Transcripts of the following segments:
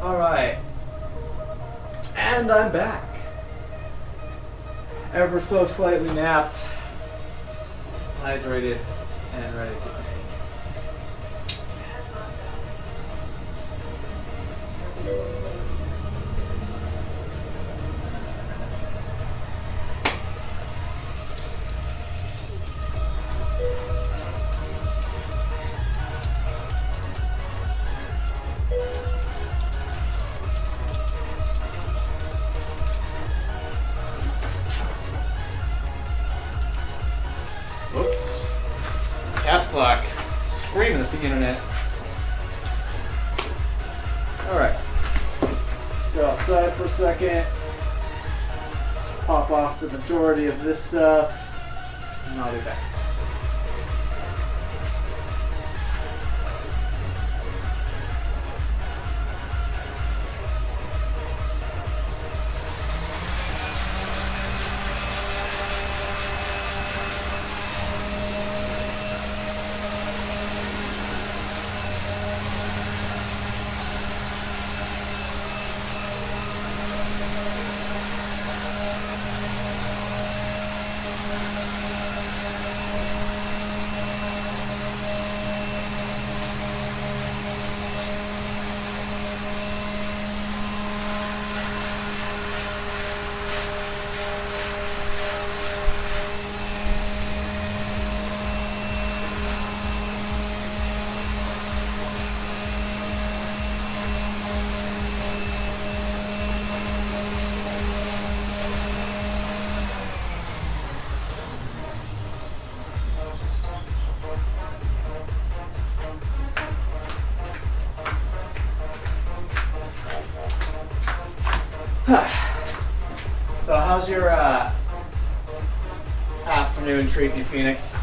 Alright. And I'm back. Ever so slightly napped, hydrated, and ready to continue. Whoops. Caps lock. Screaming at the internet. Alright. Go outside for a second. Pop off the majority of this stuff. And I'll be back. So how's your afternoon treating you, Phoenix?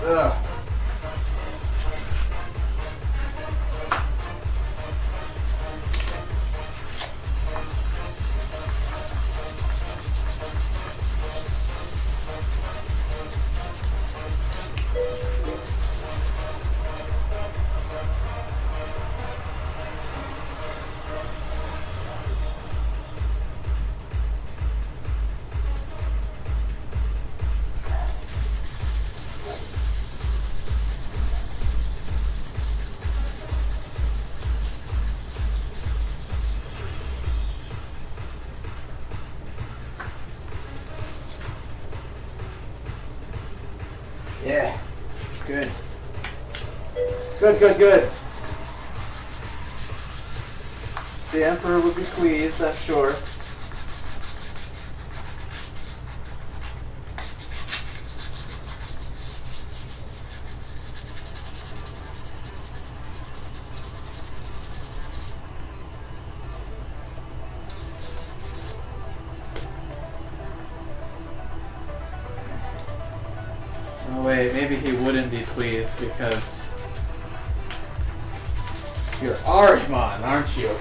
Ugh. Yeah, good. Good. The Emperor would be pleased, I'm sure. Oh wait, maybe he wouldn't be pleased because you're Ahriman, aren't you?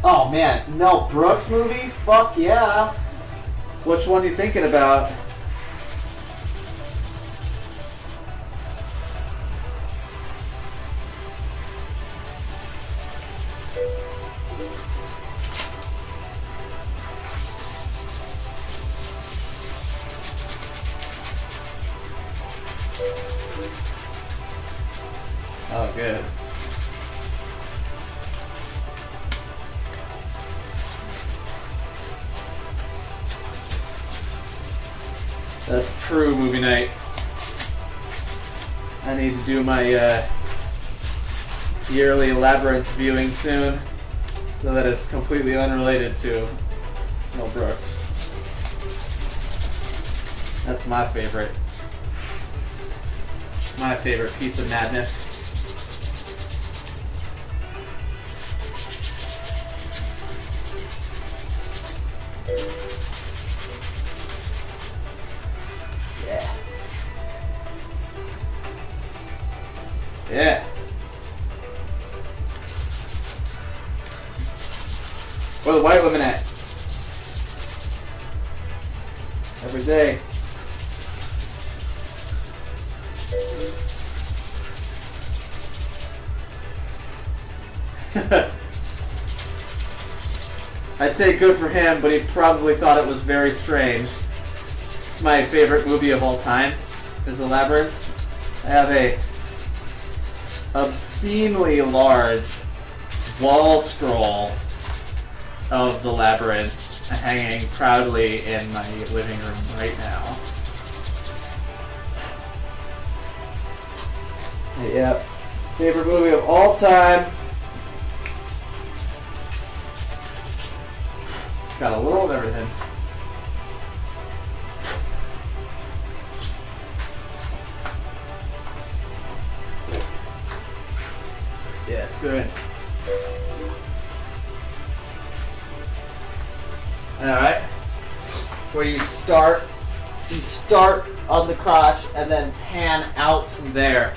Oh man, Mel Brooks movie? Fuck yeah. Which one are you thinking about? Oh, good. That's true movie night. I need to do my yearly Labyrinth viewing soon, so that is completely unrelated to Mel Brooks. That's my favorite. My favorite piece of madness. Yeah. Yeah. Where are the white women at? Every day. I'd say good for him, but he probably thought it was very strange. It's my favorite movie of all time, is The Labyrinth. I have a obscenely large wall scroll of The Labyrinth hanging proudly in my living room right now. Yep. Favorite movie of all time. It's got a little of everything. Yes, good. Alright. Where you start on the crotch and then pan out from there.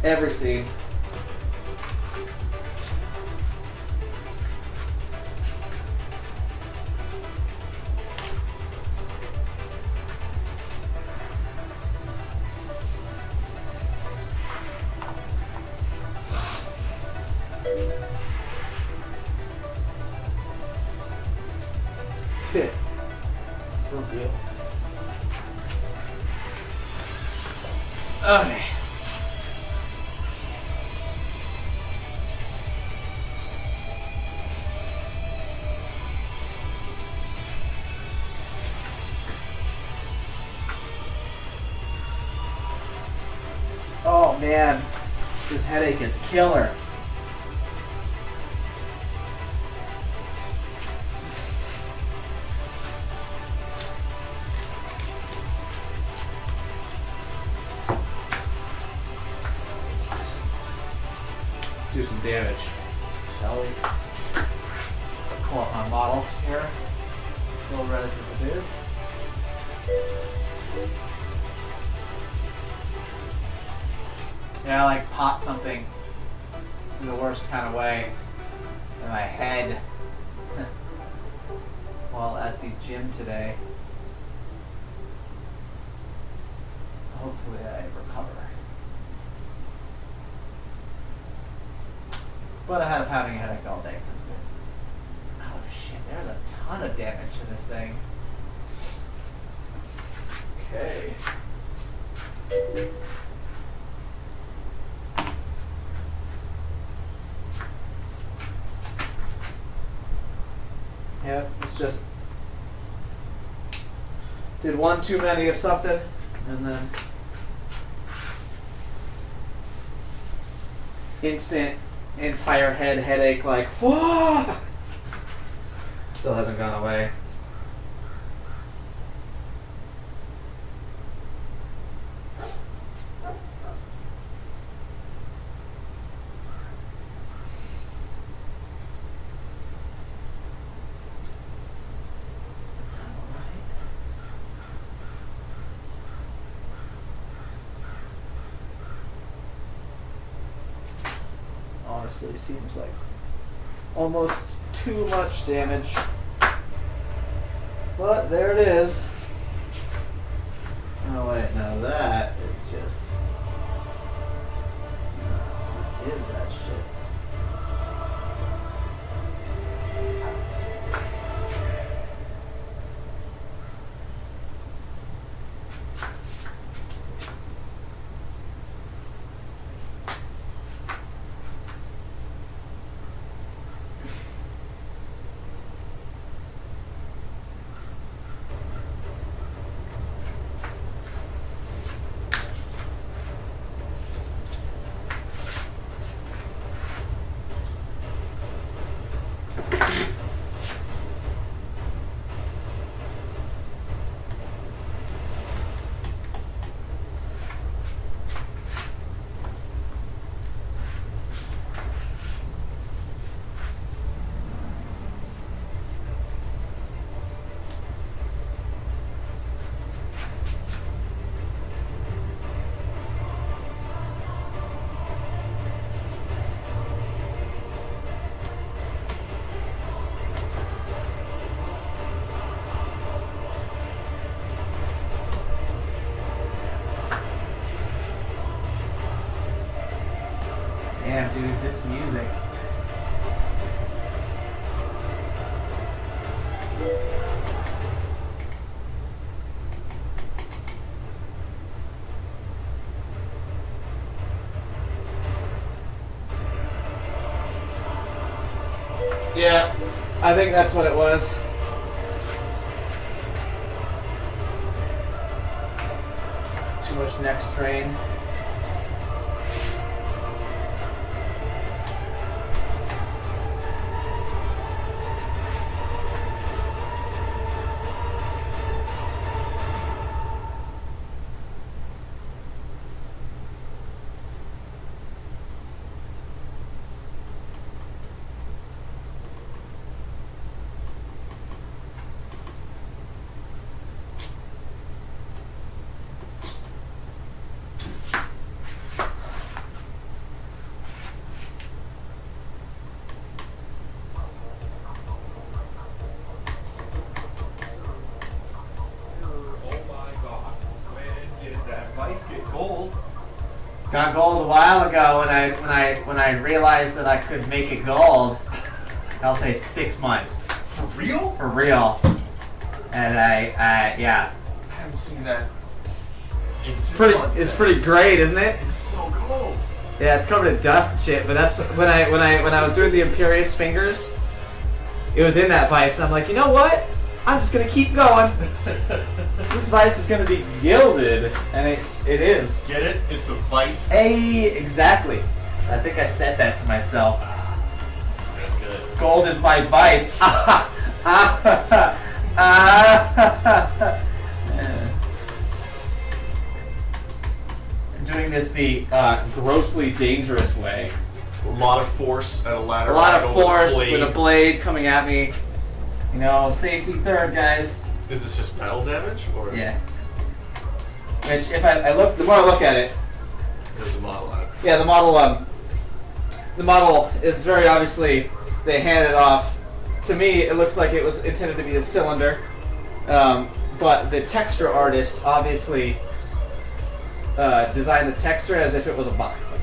Every scene. Okay. Okay. Oh man, this headache is killer. Let's do some damage, shall we? Pull up my model here. Low res as it is. Yeah, I like popped something in the worst kind of way in my head while at the gym today. Hopefully I recover. But I had a pounding headache all day. Oh shit, there's a ton of damage to this thing. Okay. Yeah, it's just did one too many of something, and then instant entire head headache, like whoa! Still hasn't gone away. Honestly, seems like almost too much damage. But there it is. Oh wait, no, that is just... What is that shit? dude. This music. Yeah, I think that's what it was. Too much neck strain. Got gold a while ago when I realized that I could make it gold. I'll say 6 months. For real? For real. And yeah. I haven't seen that in 6 Pretty, months. it's pretty great, isn't it? It's so cool. Yeah, it's covered in dust and shit. But that's when I was doing the Imperious Fingers. It was in that vice, and I'm like, you know what? I'm just gonna keep going. This vice is gonna be gilded, and it is. Get it? It's a vice. Hey, exactly. I think I said that to myself. Good. Gold is my vice. Doing this the grossly dangerous way. A lot of force at a ladder. A lot of force with a blade coming at me. You know, safety third, guys. Is this just metal damage, or Yeah. Which, if I look, the more I look at it, there's a model on it? yeah, the model is very obviously, they handed off. To me, it looks like it was intended to be a cylinder, but the texture artist obviously designed the texture as if it was a box.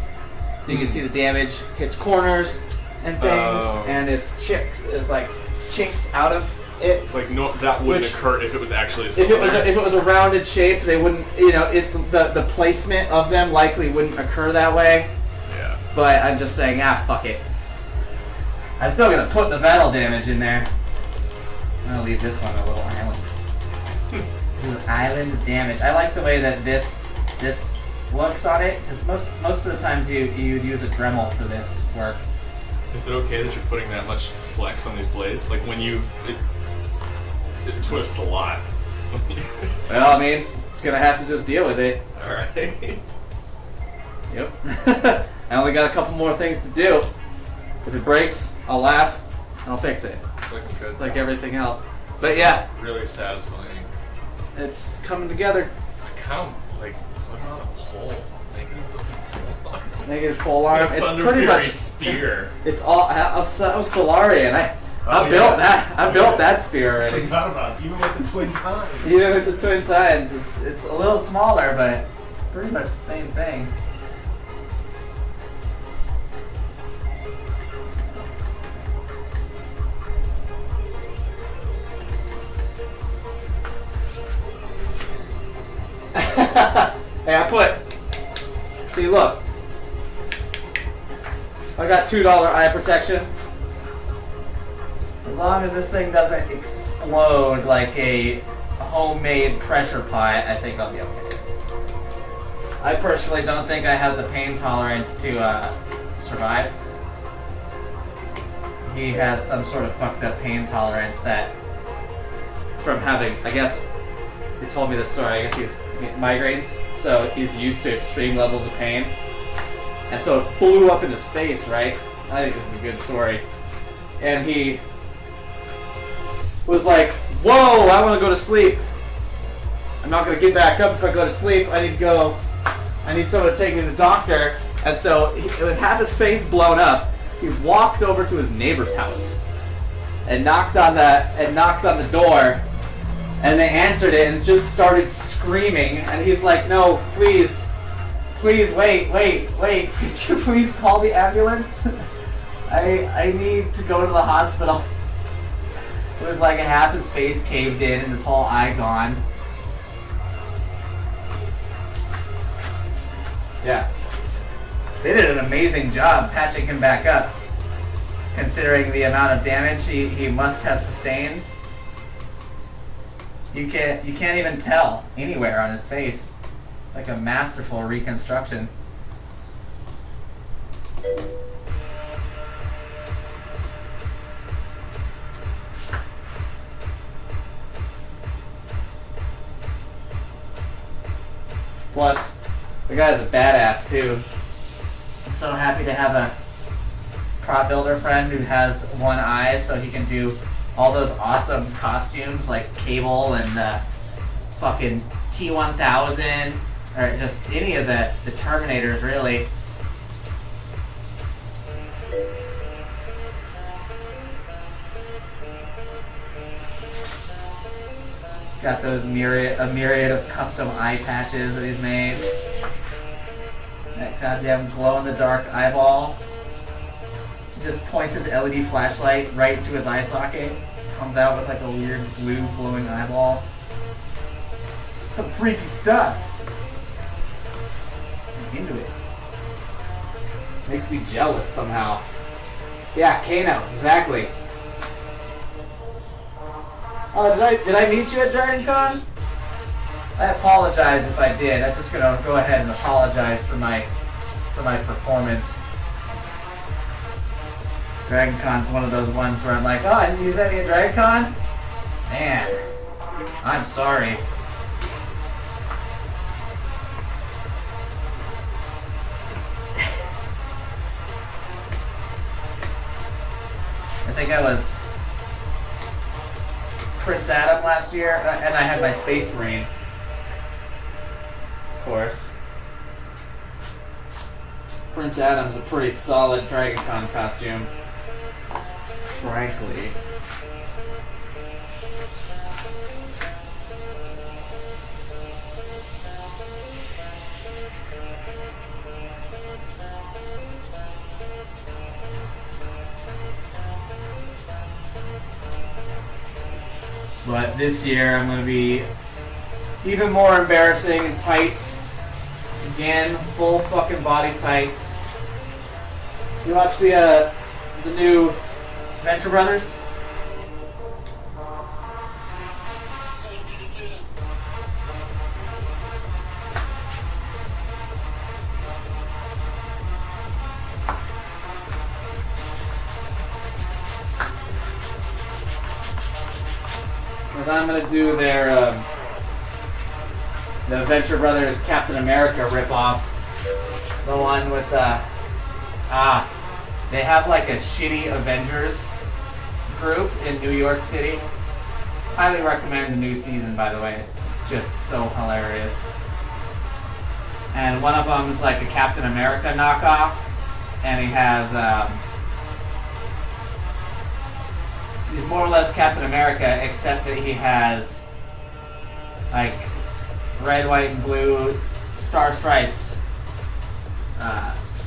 So you can see the damage hits corners and things, and it's like chinks out of it. Like no, that wouldn't occur if it was actually a If cylinder. it was a rounded shape, they wouldn't. You know, the placement of them likely wouldn't occur that way. Yeah. But I'm just saying, fuck it. I'm still gonna put the battle damage in there. I'm gonna leave this one a little island. Little island damage. I like the way that this looks on it, because most of the times you'd use a Dremel for this work. Is it okay that you're putting that much flex on these blades? Like when it twists a lot. Well, I mean, it's gonna have to just deal with it. All right. Yep. I only got a couple more things to do. If it breaks, I'll laugh and I'll fix it. Looking good. It's like everything else. But yeah, Really satisfying. it's coming together. I kind of like put it on a pole. Make it a pole arm. Negative pole arm. It's Thunder pretty Fury much. spear. It's all. I was Solarian. I Oh, built yeah. that. I built that spear I already. forgot about it. Even with the twin tines. Even with the twin tines, it's a little smaller, but pretty much the same thing. Hey, I put. See, look. I got $2 eye protection. As long as this thing doesn't explode like a homemade pressure pie, I think I'll be okay. I personally don't think I have the pain tolerance to survive. He has some sort of fucked up pain tolerance that, from having, I guess, he told me this story, I guess he's migraines, so he's used to extreme levels of pain. And so it blew up in his face, right? I think this is a good story. And he was like, whoa, I want to go to sleep. I'm not going to get back up if I go to sleep. I need someone to take me to the doctor. And so, with half his face blown up, he walked over to his neighbor's house and knocked on the door. And they answered it and just started screaming. And he's like, no, please, Please, wait. Could you please call the ambulance? I need to go to the hospital. With like half his face caved in and his whole eye gone. Yeah. They did an amazing job patching him back up, considering the amount of damage he must have sustained. You can't even tell anywhere on his face. It's like a masterful reconstruction. Plus, the guy's a badass too. I'm so happy to have a prop builder friend who has one eye so he can do all those awesome costumes like Cable and fucking T-1000 or just any of the Terminators really. He's got those a myriad of custom eye patches that he's made. That goddamn glow-in-the-dark eyeball. He just points his LED flashlight right into his eye socket. Comes out with like a weird blue glowing eyeball. Some freaky stuff. I'm into it. Makes me jealous somehow. Yeah, Kano, exactly. Oh, did I meet you at Dragon Con? I apologize if I did. I'm just gonna go ahead and apologize for my performance. Dragon Con's one of those ones where I'm like, oh, I didn't use any at Dragon Con? Man, I'm sorry. I think I was Prince Adam last year, and I had my Space Marine, of course. Prince Adam's a pretty solid Dragon Con costume, frankly. But this year I'm going to be even more embarrassing in tights. Again, full fucking body tights. You watch the new Venture Brothers? Because I'm going to do their the Venture Brothers Captain America ripoff. The one with they have like a shitty Avengers group in New York City. Highly recommend the new season, by the way. It's just so hilarious. And one of them is like a Captain America knockoff, and he has he's more or less Captain America, except that he has like red, white, and blue star stripes,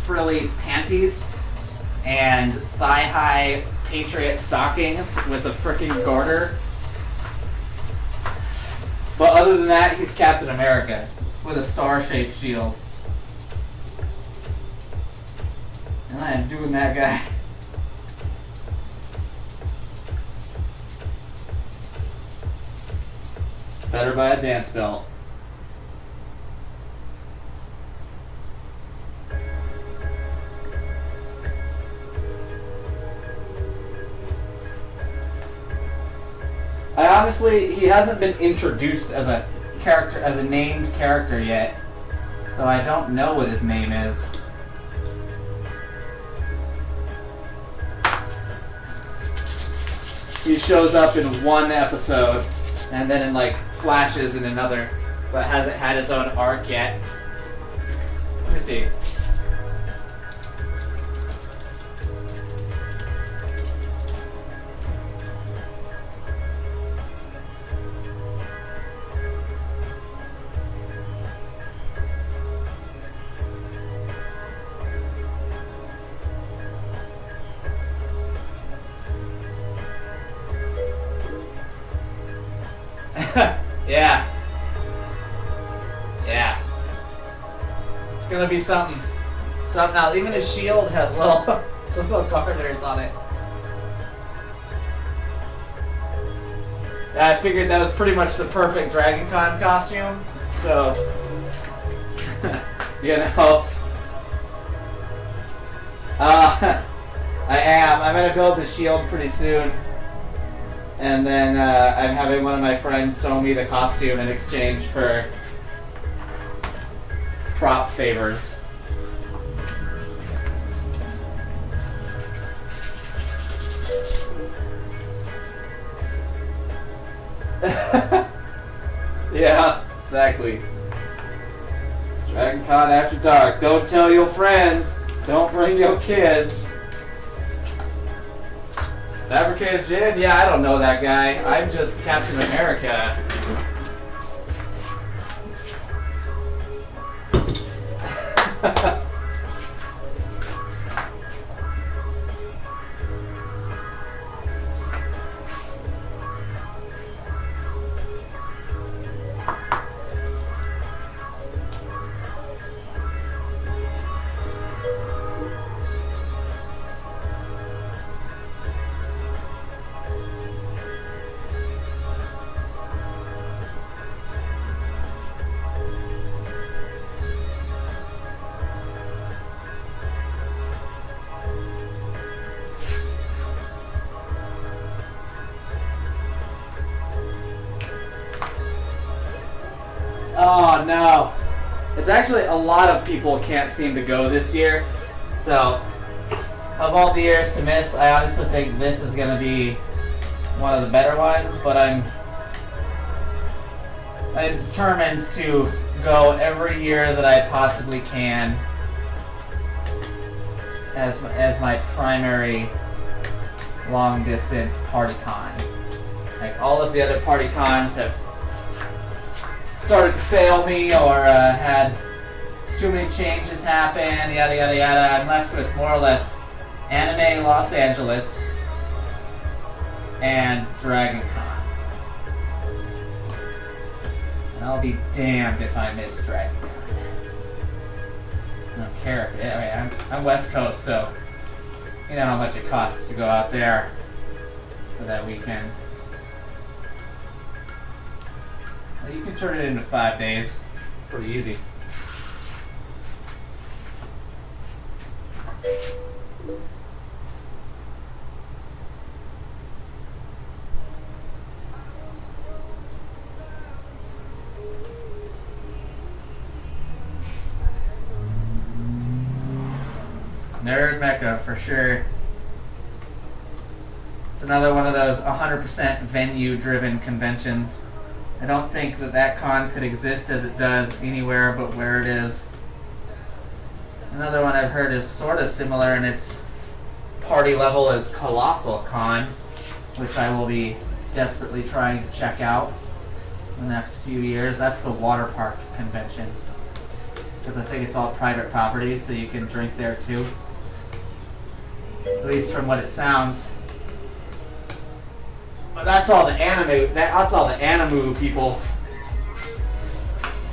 frilly panties, and thigh-high Patriot stockings with a freaking garter. But other than that, he's Captain America with a star-shaped shield. And I am doing that guy. Better buy a dance belt. He hasn't been introduced as a character, as a named character yet, so I don't know what his name is. He shows up in one episode, and then in like flashes in another, but hasn't had his own arc yet. Let me see. Yeah. Yeah. It's gonna be something. Something else. Even his shield has little garters on it. Yeah, I figured that was pretty much the perfect Dragon Con costume. So, you know. I am. I'm gonna build the shield pretty soon. And then I'm having one of my friends sew me the costume in exchange for prop favors. Yeah, exactly. Dragon Con after dark. Don't tell your friends. Don't bring your kids. Fabricated Jin? Yeah, I don't know that guy. I'm just Captain America. Oh no. It's actually a lot of people can't seem to go this year. So, of all the years to miss, I honestly think this is going to be one of the better ones, but I'm determined to go every year that I possibly can as my primary long distance party con. Like all of the other party cons have started to fail me or had too many changes happen, yada yada yada. I'm left with more or less Anime Los Angeles and Dragon Con. And I'll be damned if I miss Dragon Con. I don't care if I'm West Coast, so you know how much it costs to go out there for that weekend. Well, you can turn it into 5 days. Pretty easy. Nerd Mecca for sure. It's another one of those 100% venue-driven conventions. I don't think that con could exist as it does anywhere but where it is. Another one I've heard is sort of similar in its party level as Colossal Con, which I will be desperately trying to check out in the next few years. That's the water park convention. Because I think it's all private property, so you can drink there too. At least from what it sounds. But that's all the Animu people.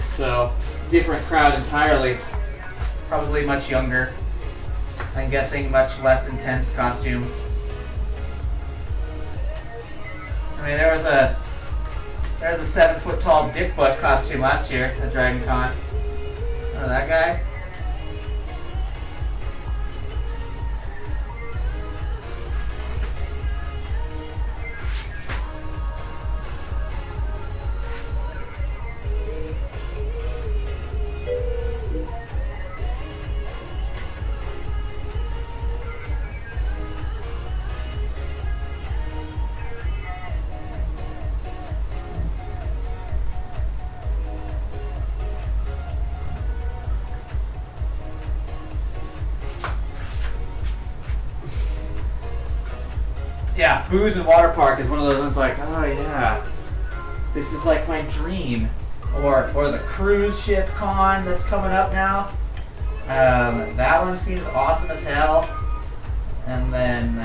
So, different crowd entirely. Probably much younger. I'm guessing much less intense costumes. I mean, there was a 7-foot tall dick butt costume last year at Dragon Con. Remember that guy? Yeah, Booze and Water Park is one of those ones like, oh yeah, this is like my dream. Or the cruise ship con that's coming up now. That one seems awesome as hell. And then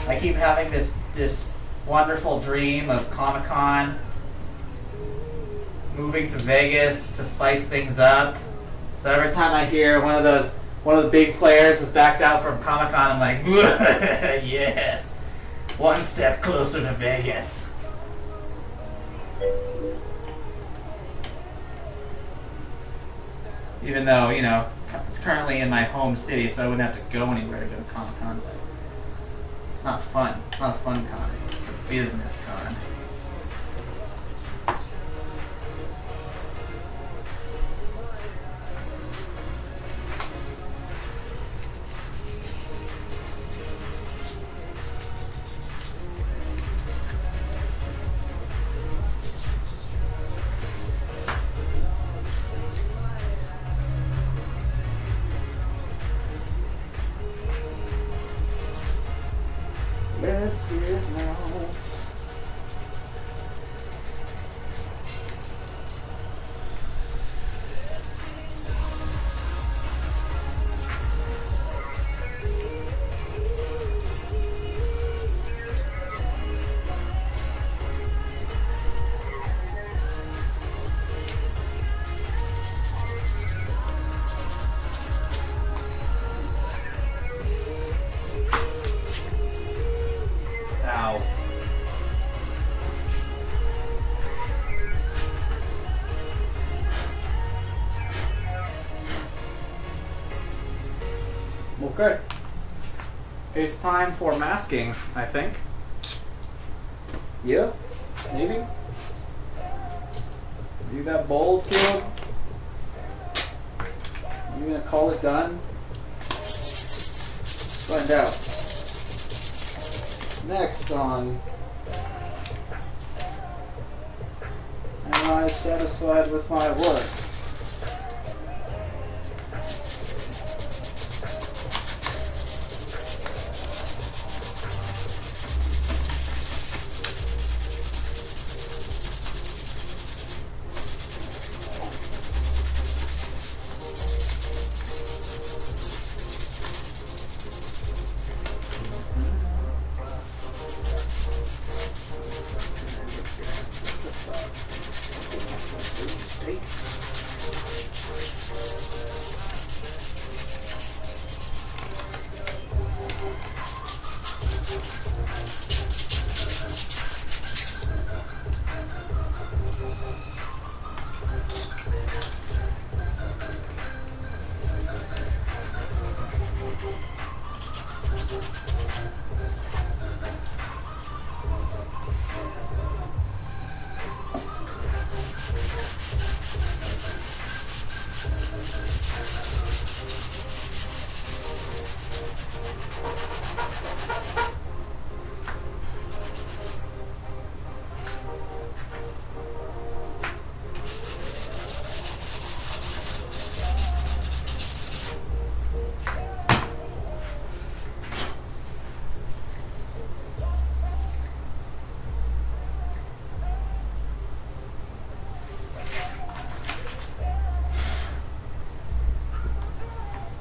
I keep having this wonderful dream of Comic-Con, moving to Vegas to spice things up. So every time I hear one of the big players has backed out from Comic-Con, I'm like, yes, one step closer to Vegas. Even though, you know, it's currently in my home city, so I wouldn't have to go anywhere to go to Comic-Con, but it's not fun. It's not a fun con. It's a business con. Let's get lost. Ow. Okay. It's time for masking, I think. Yeah? Maybe? You that bold, Caleb? You gonna call it done? Find out. Next on Am I satisfied with my work?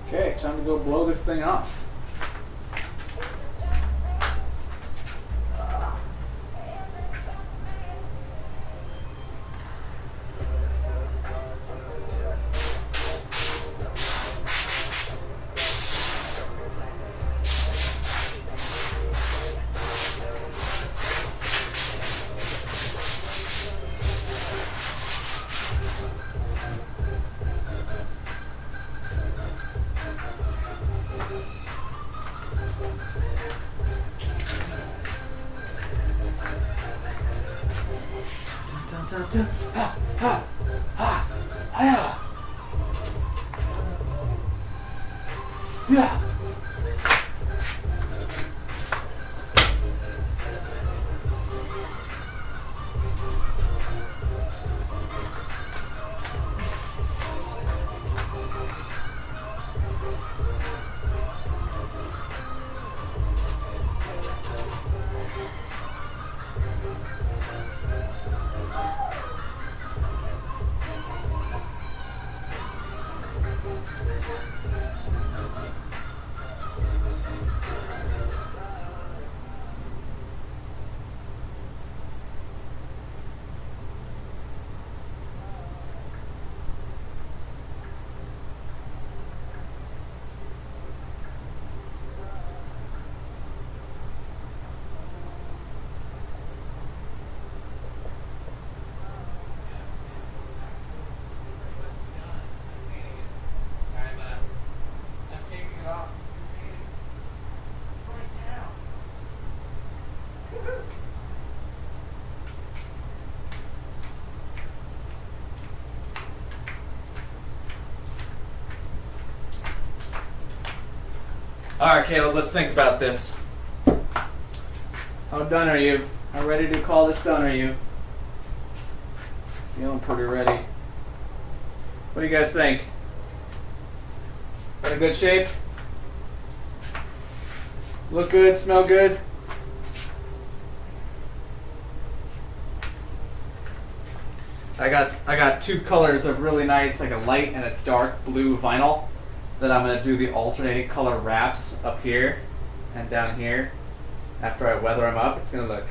Okay, time to go blow this thing off. Yeah. All right, Caleb, let's think about this. How done are you? How ready to call this done are you? Feeling pretty ready. What do you guys think? In good shape? Look good, smell good? I got two colors of really nice, like a light and a dark blue vinyl that I'm gonna do the alternating color wraps up here and down here. After I weather them up, it's gonna look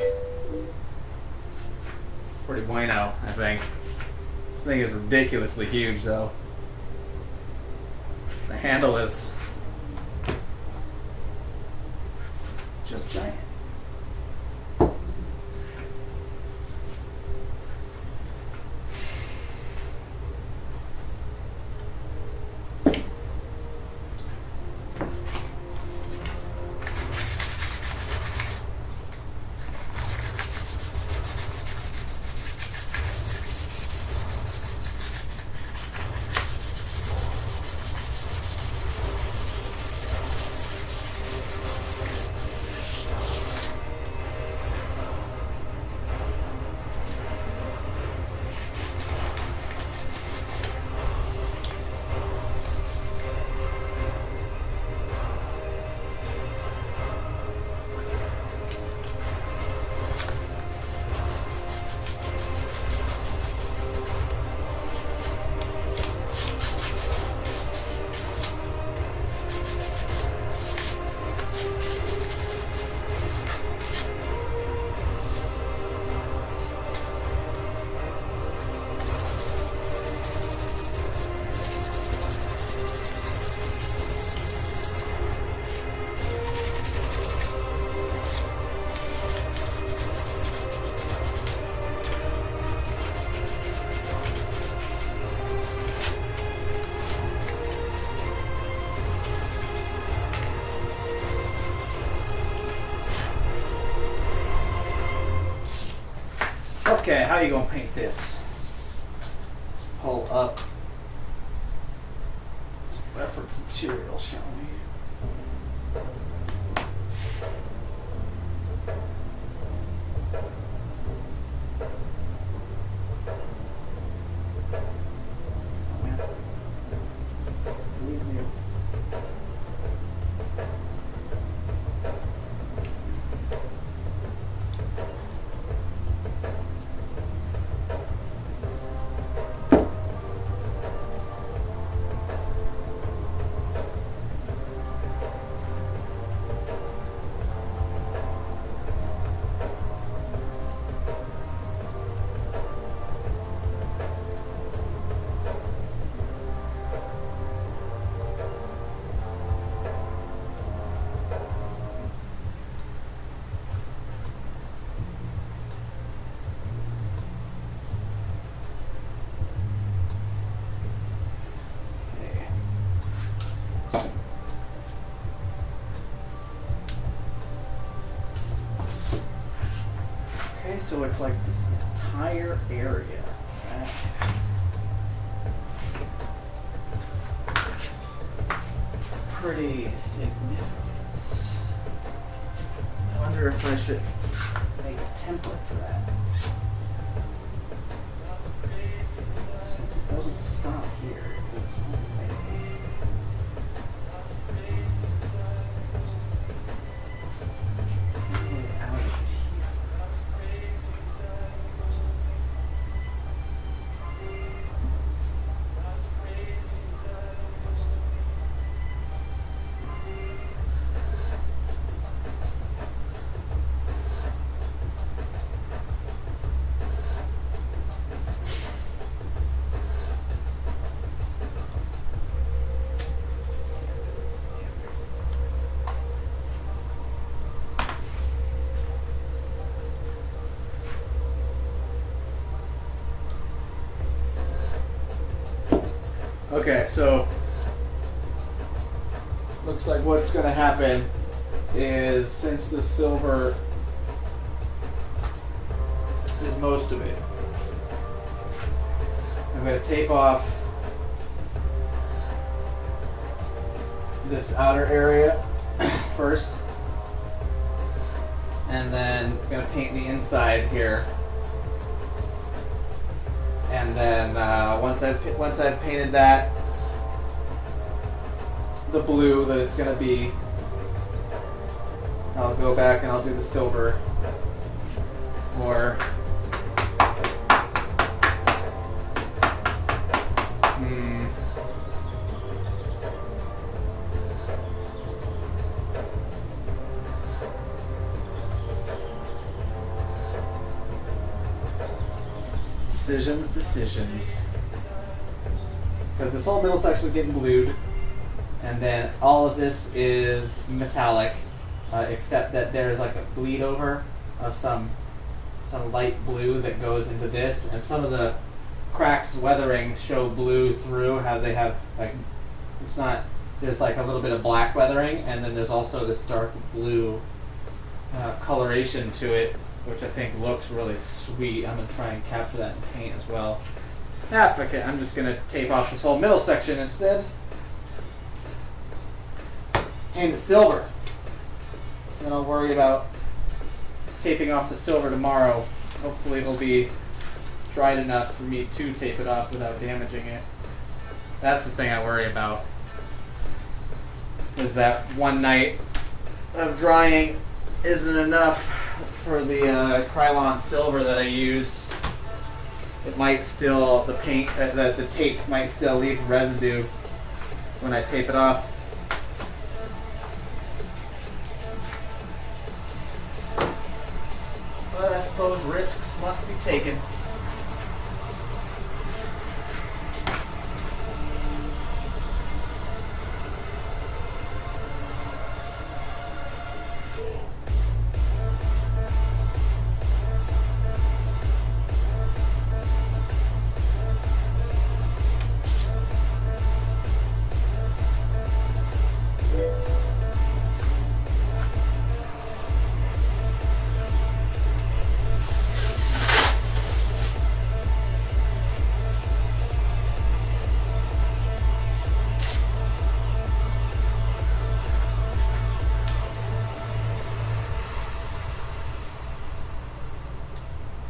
pretty bueno, I think. This thing is ridiculously huge though. The handle is just giant. Okay, how are you gonna paint this? Let's pull up some reference material, shall we? Oh man. Believe me. Okay, so it's like this entire area. Pretty significant. I wonder if I should make a template for that. Since it doesn't stop here, it goes all the way. Out of here. Okay, so looks like what's going to happen is, since the silver is most of it, I'm going to tape off this outer area first. And then I'm going to paint the inside here. And then once I've painted that, the blue that it's going to be, I'll go back and I'll do the silver. Or decisions. Because this whole middle section is getting blued, and then all of this is metallic, except that there's like a bleed over of some light blue that goes into this, and some of the cracks weathering show blue through. How they have like, it's not, there's like a little bit of black weathering, and then there's also this dark blue coloration to it, which I think looks really sweet. I'm going to try and capture that in paint as well. Fuck it. I'm just going to tape off this whole middle section instead. Paint it silver. Then I'll worry about taping off the silver tomorrow. Hopefully it'll be dried enough for me to tape it off without damaging it. That's the thing I worry about. Is that one night of drying isn't enough for the Krylon silver that I use. It might still, the paint, the tape might still leave residue when I tape it off. But I suppose risks must be taken.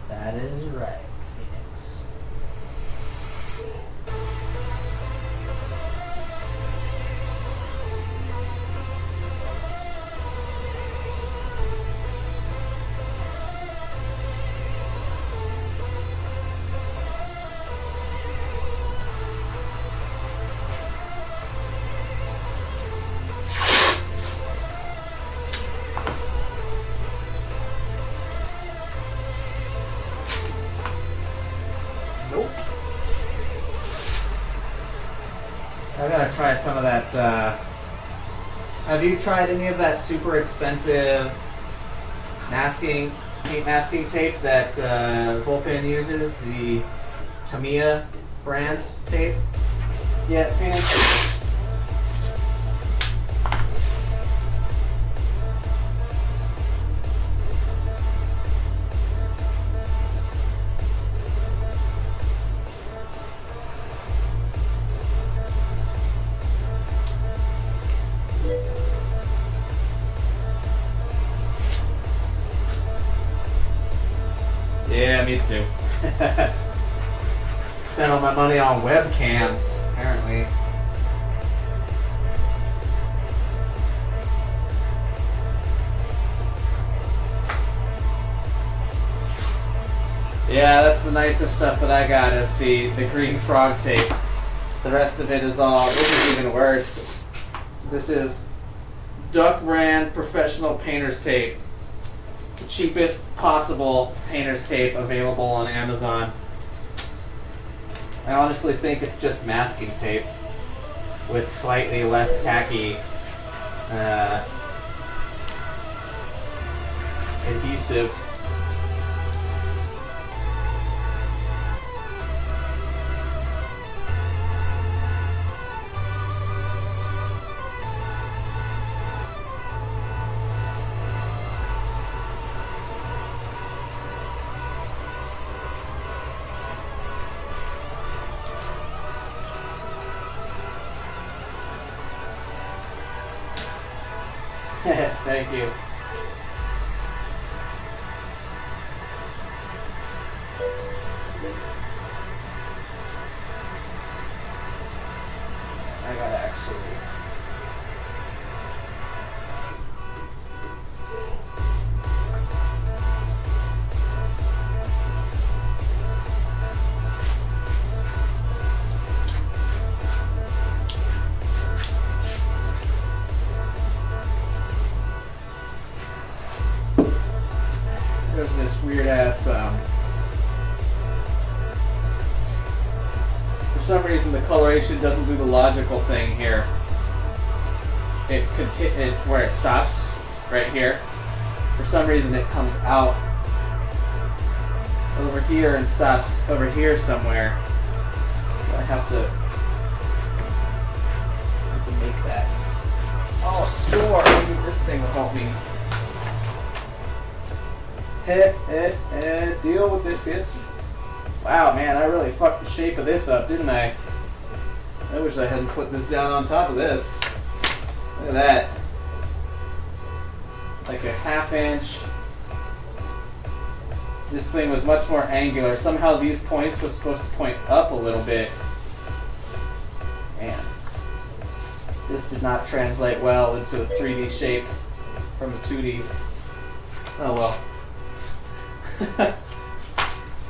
That is right, Phoenix. I gotta try some of that. Have you tried any of that super expensive paint masking tape that Vulcan uses? The Tamiya brand tape? Yeah, Phoenix? Yeah, me too. Spent all my money on webcams, apparently. Yeah, that's the nicest stuff that I got is the green frog tape. The rest of it is all, this is even worse. This is Duck Brand Professional Painter's Tape. The cheapest possible painter's tape available on Amazon. I honestly think it's just masking tape with slightly less tacky adhesive. Thank you. I gotta actually. There's this weird ass. For some reason, the coloration doesn't do the logical thing here. It where it stops, right here. For some reason, it comes out over here and stops over here somewhere. So I have to make that. Oh, sure. Maybe this thing will help me. Deal with it, bitches. Wow, man, I really fucked the shape of this up, didn't I? I wish I hadn't put this down on top of this. Look at that. Like a 1/2 inch. This thing was much more angular. Somehow these points were supposed to point up a little bit. Man. This did not translate well into a 3D shape from a 2D. Oh well.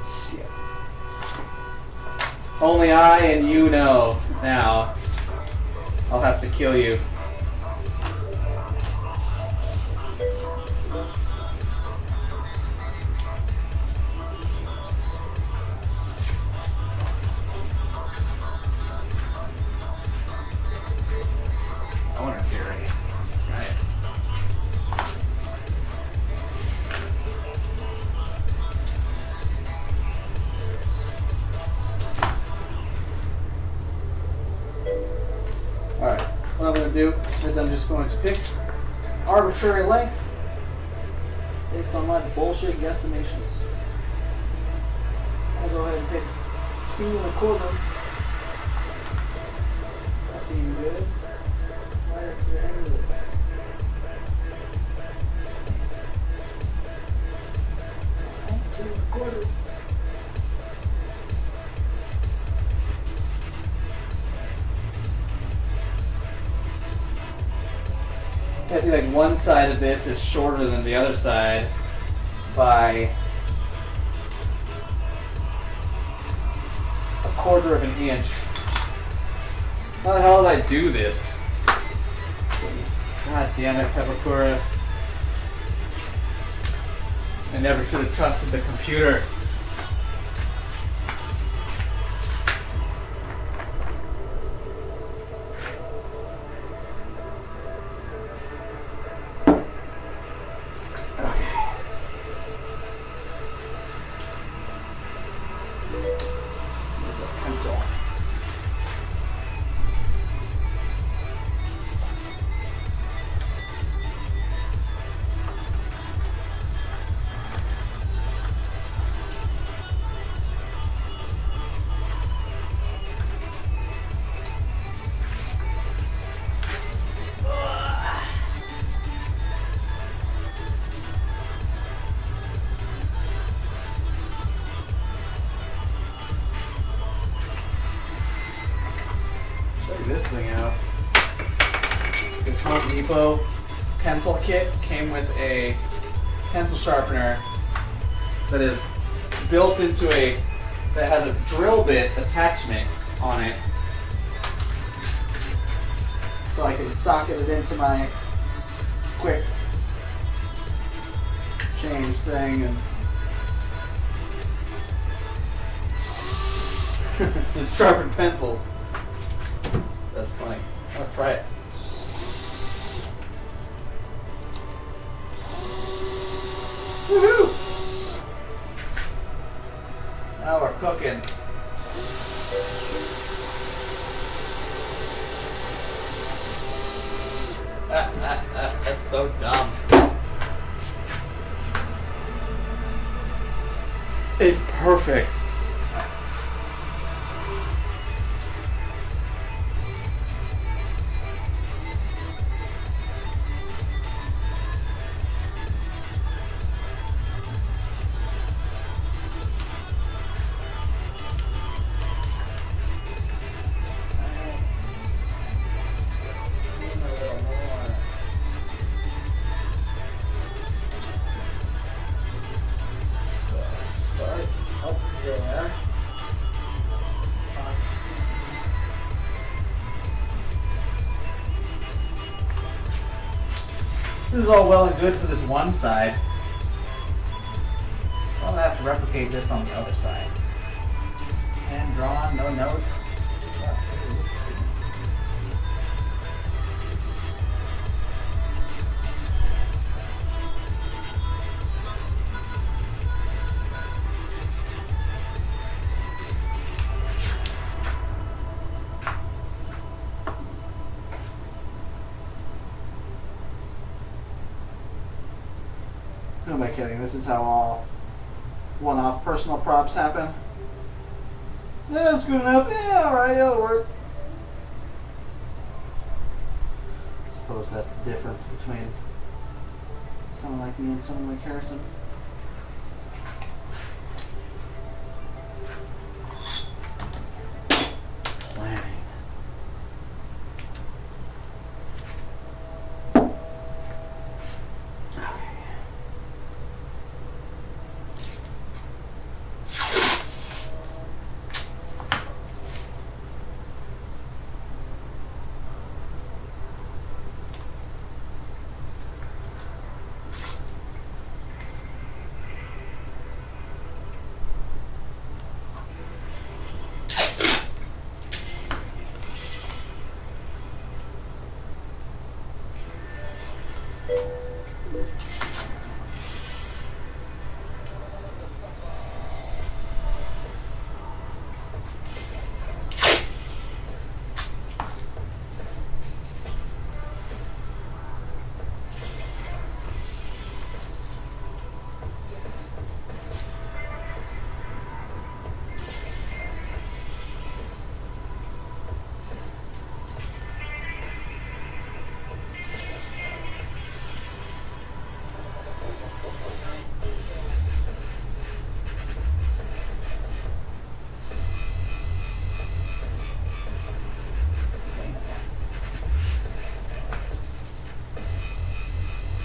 Shit. Only I and you know now. I'll have to kill you. I wonder if you're ready. Let's try it. Alright, what I'm going to do is I'm just going to pick arbitrary length based on my bullshit guesstimations. I'll go ahead and pick 2 1/4. That seems good. Right up to the end of this. And 2 1/4. I see like one side of this is shorter than the other side by 1/4 of an inch. How the hell did I do this? God damn it, Peppercura. I never should have trusted the computer. This thing out. This Home Depot pencil kit came with a pencil sharpener that is built into that has a drill bit attachment on it, so I can socket it into my quick change thing and sharpen pencils. That's funny. I'll try it. Woohoo! Now we're cooking. That's so dumb. It's perfect. This is all well and good for this one side. I'll have to replicate this on the other side. Hand drawn, no notes. Who am I kidding? This is how all one-off personal props happen. Yeah, it's good enough. Yeah, alright, it'll work. I suppose that's the difference between someone like me and someone like Harrison. Planning.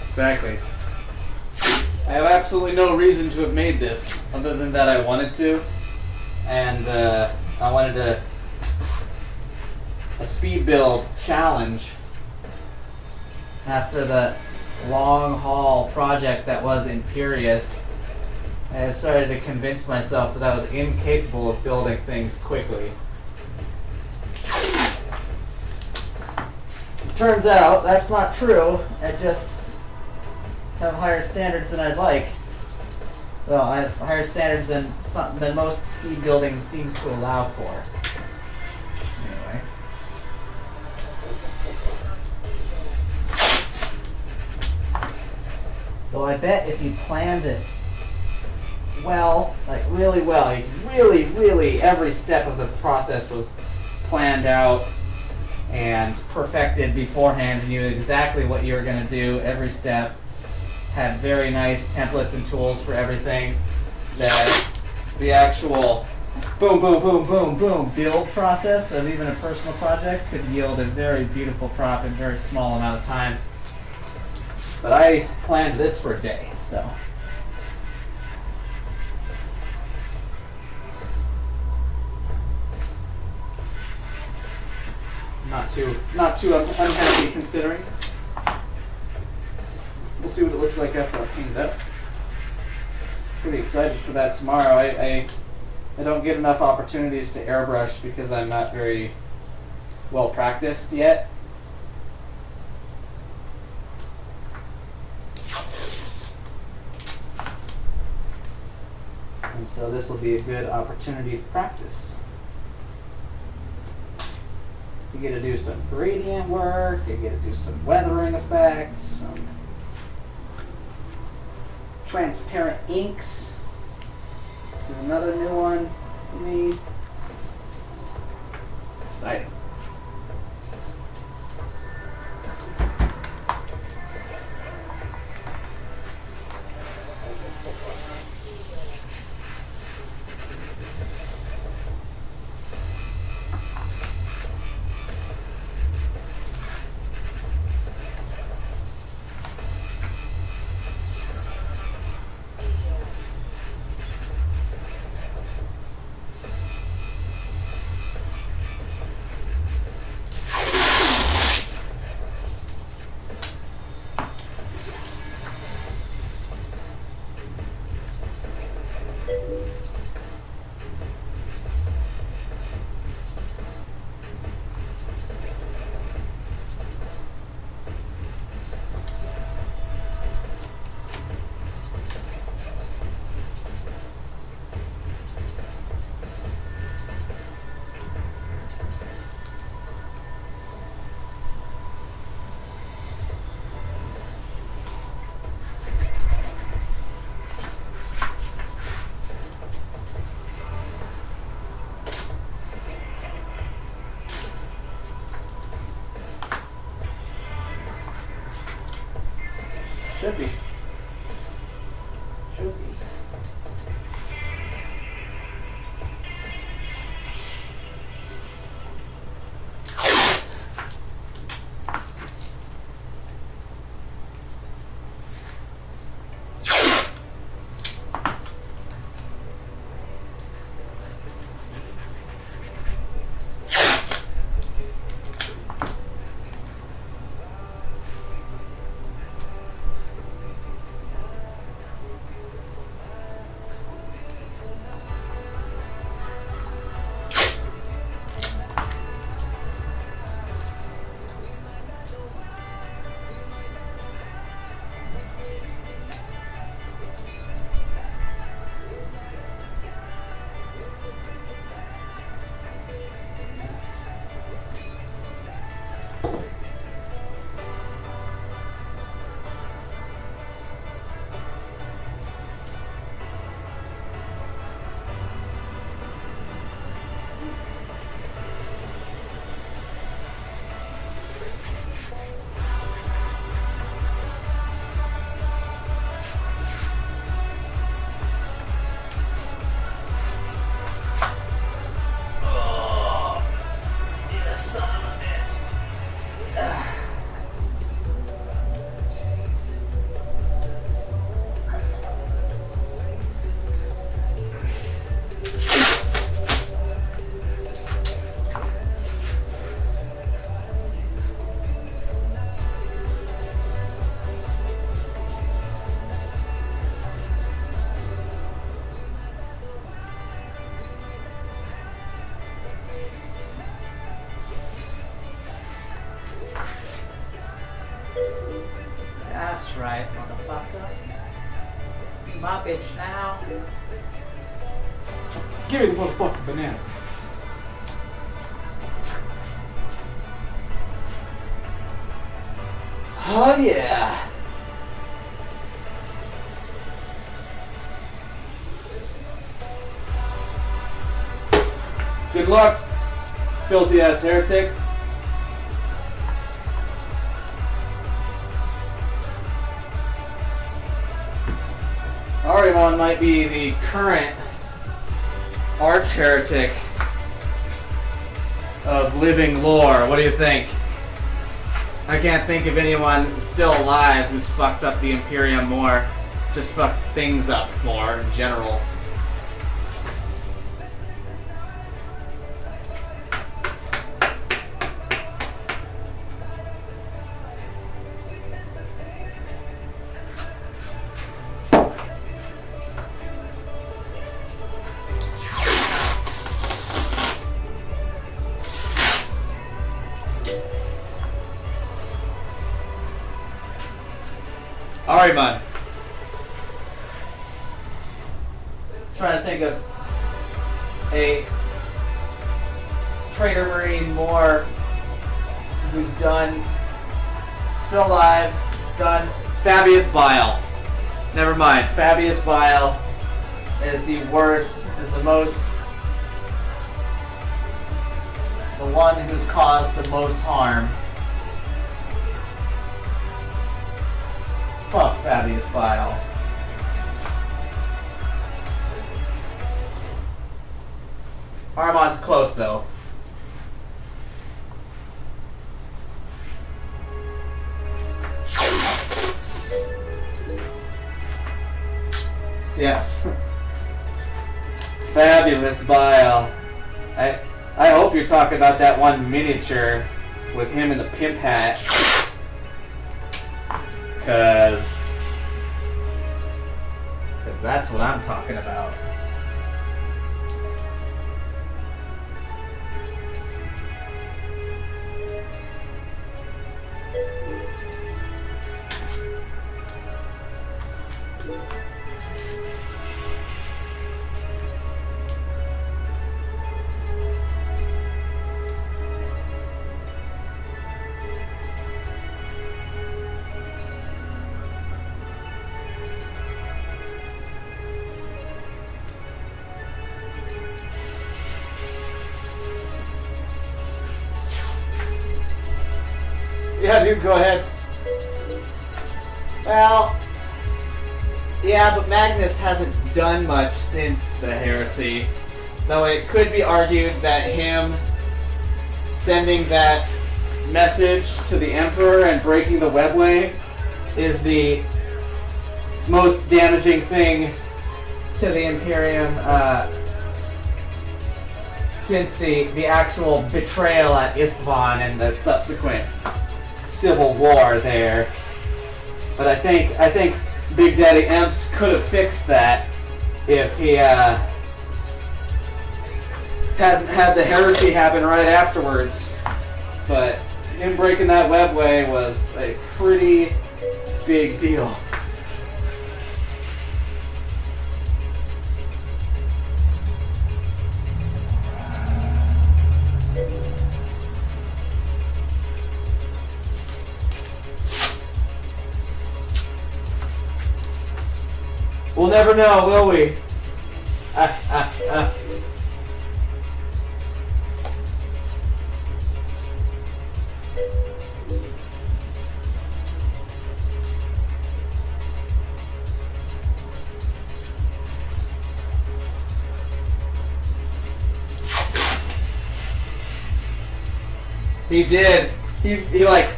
Exactly. I have absolutely no reason to have made this, other than that I wanted to, and I wanted a speed build challenge after the long haul project that was Imperious. I started to convince myself that I was incapable of building things quickly. Turns out that's not true. I just have higher standards than I'd like. Well, I have higher standards than most speed building seems to allow for. Anyway. Though I bet if you planned it well, like really well, you really every step of the process was planned out and perfected beforehand, and you knew exactly what you were going to do every step. Had very nice templates and tools for everything. That the actual boom, boom, boom, boom, boom build process of even a personal project could yield a very beautiful prop in a very small amount of time. But I planned this for a day, so. Not too unhappy considering. We'll see what it looks like after I clean it up. Pretty excited for that tomorrow. I don't get enough opportunities to airbrush because I'm not very well practiced yet. And so this will be a good opportunity to practice. You get to do some gradient work, you get to do some weathering effects, some transparent inks. This is another new one for me. Exciting. Should be. Should be. That's right, motherfucker. Be my bitch now. Give me the motherfucking banana. Oh yeah. Good luck, filthy ass heretic. Arimon might be the current arch heretic of living lore. What do you think? I can't think of anyone still alive who's fucked up the Imperium more. Just fucked things up more in general. Ariman. Just trying to think of a Trader Marine more who's done, still alive, who's done. Fabius Bile. Never mind. Fabius Bile is the worst, is the most, the one who's caused the most harm. Fuck Fabius Bile. Armand's close though. Yes. Fabulous Bile. I hope you're talking about that one miniature with him in the pimp hat. Cause that's what I'm talking about. Yeah, dude, go ahead. Well, yeah, but Magnus hasn't done much since the heresy. Though it could be argued that him sending that message to the Emperor and breaking the webway is the most damaging thing to the Imperium since the actual betrayal at Istvan and the subsequent civil war there. But I think Big Daddy Emps could have fixed that if he hadn't had the heresy happen right afterwards. But him breaking that webway was a pretty big deal. We'll never know, will we? He did. He like,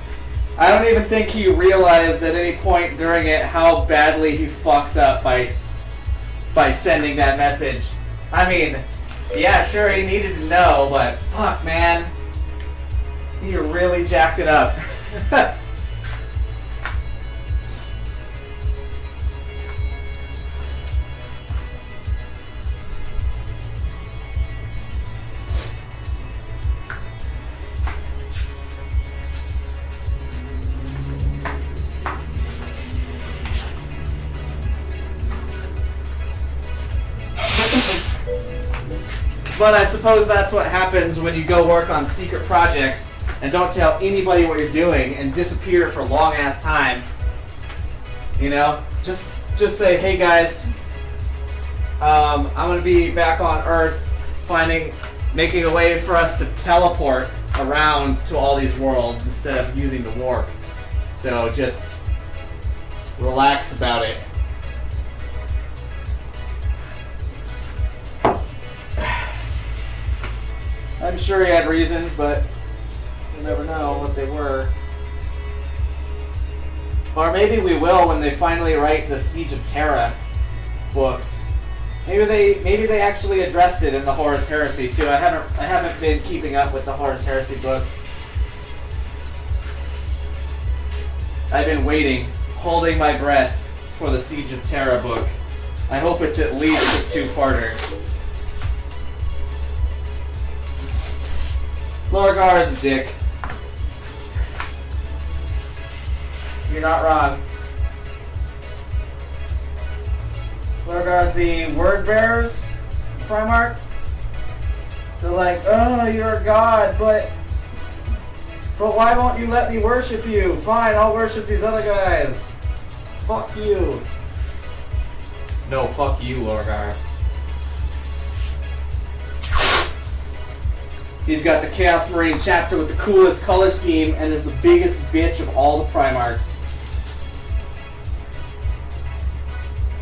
I don't even think he realized at any point during it how badly he fucked up by sending that message. I mean, yeah, sure, he needed to know, but fuck, man. He really jacked it up. But I suppose that's what happens when you go work on secret projects and don't tell anybody what you're doing and disappear for a long ass time. You know? Just say, hey guys, I'm gonna be back on Earth making a way for us to teleport around to all these worlds instead of using the warp. So just relax about it. I'm sure he had reasons, but you'll never know what they were. Or maybe we will when they finally write the Siege of Terra books. Maybe they actually addressed it in the Horus Heresy too. I haven't been keeping up with the Horus Heresy books. I've been waiting, holding my breath for the Siege of Terra book. I hope it's at least a two-parter. Lorgar is a dick. You're not wrong. Lorgar's the word bearers, Primarch. They're like, oh, you're a god, but why won't you let me worship you? Fine, I'll worship these other guys. Fuck you. No, fuck you, Lorgar. He's got the Chaos Marine chapter with the coolest color scheme and is the biggest bitch of all the Primarchs.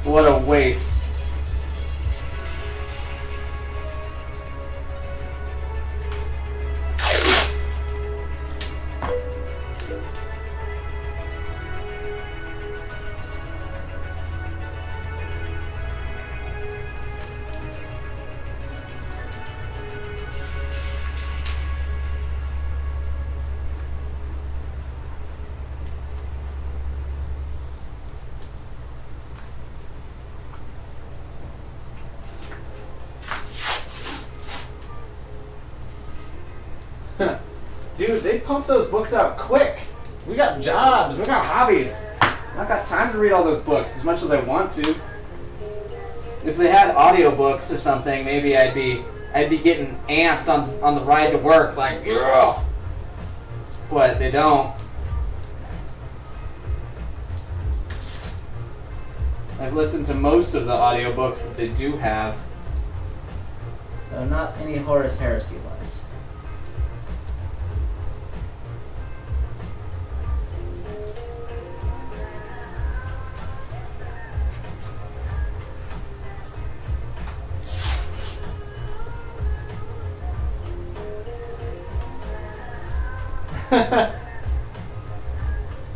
What a waste. Dude, they pump those books out quick. We got jobs, we got hobbies. I don't got time to read all those books as much as I want to. If they had audiobooks or something, maybe I'd be getting amped on the ride to work, like, yeah. But they don't. I've listened to most of the audiobooks that they do have. Though not any Horus Heresy ones.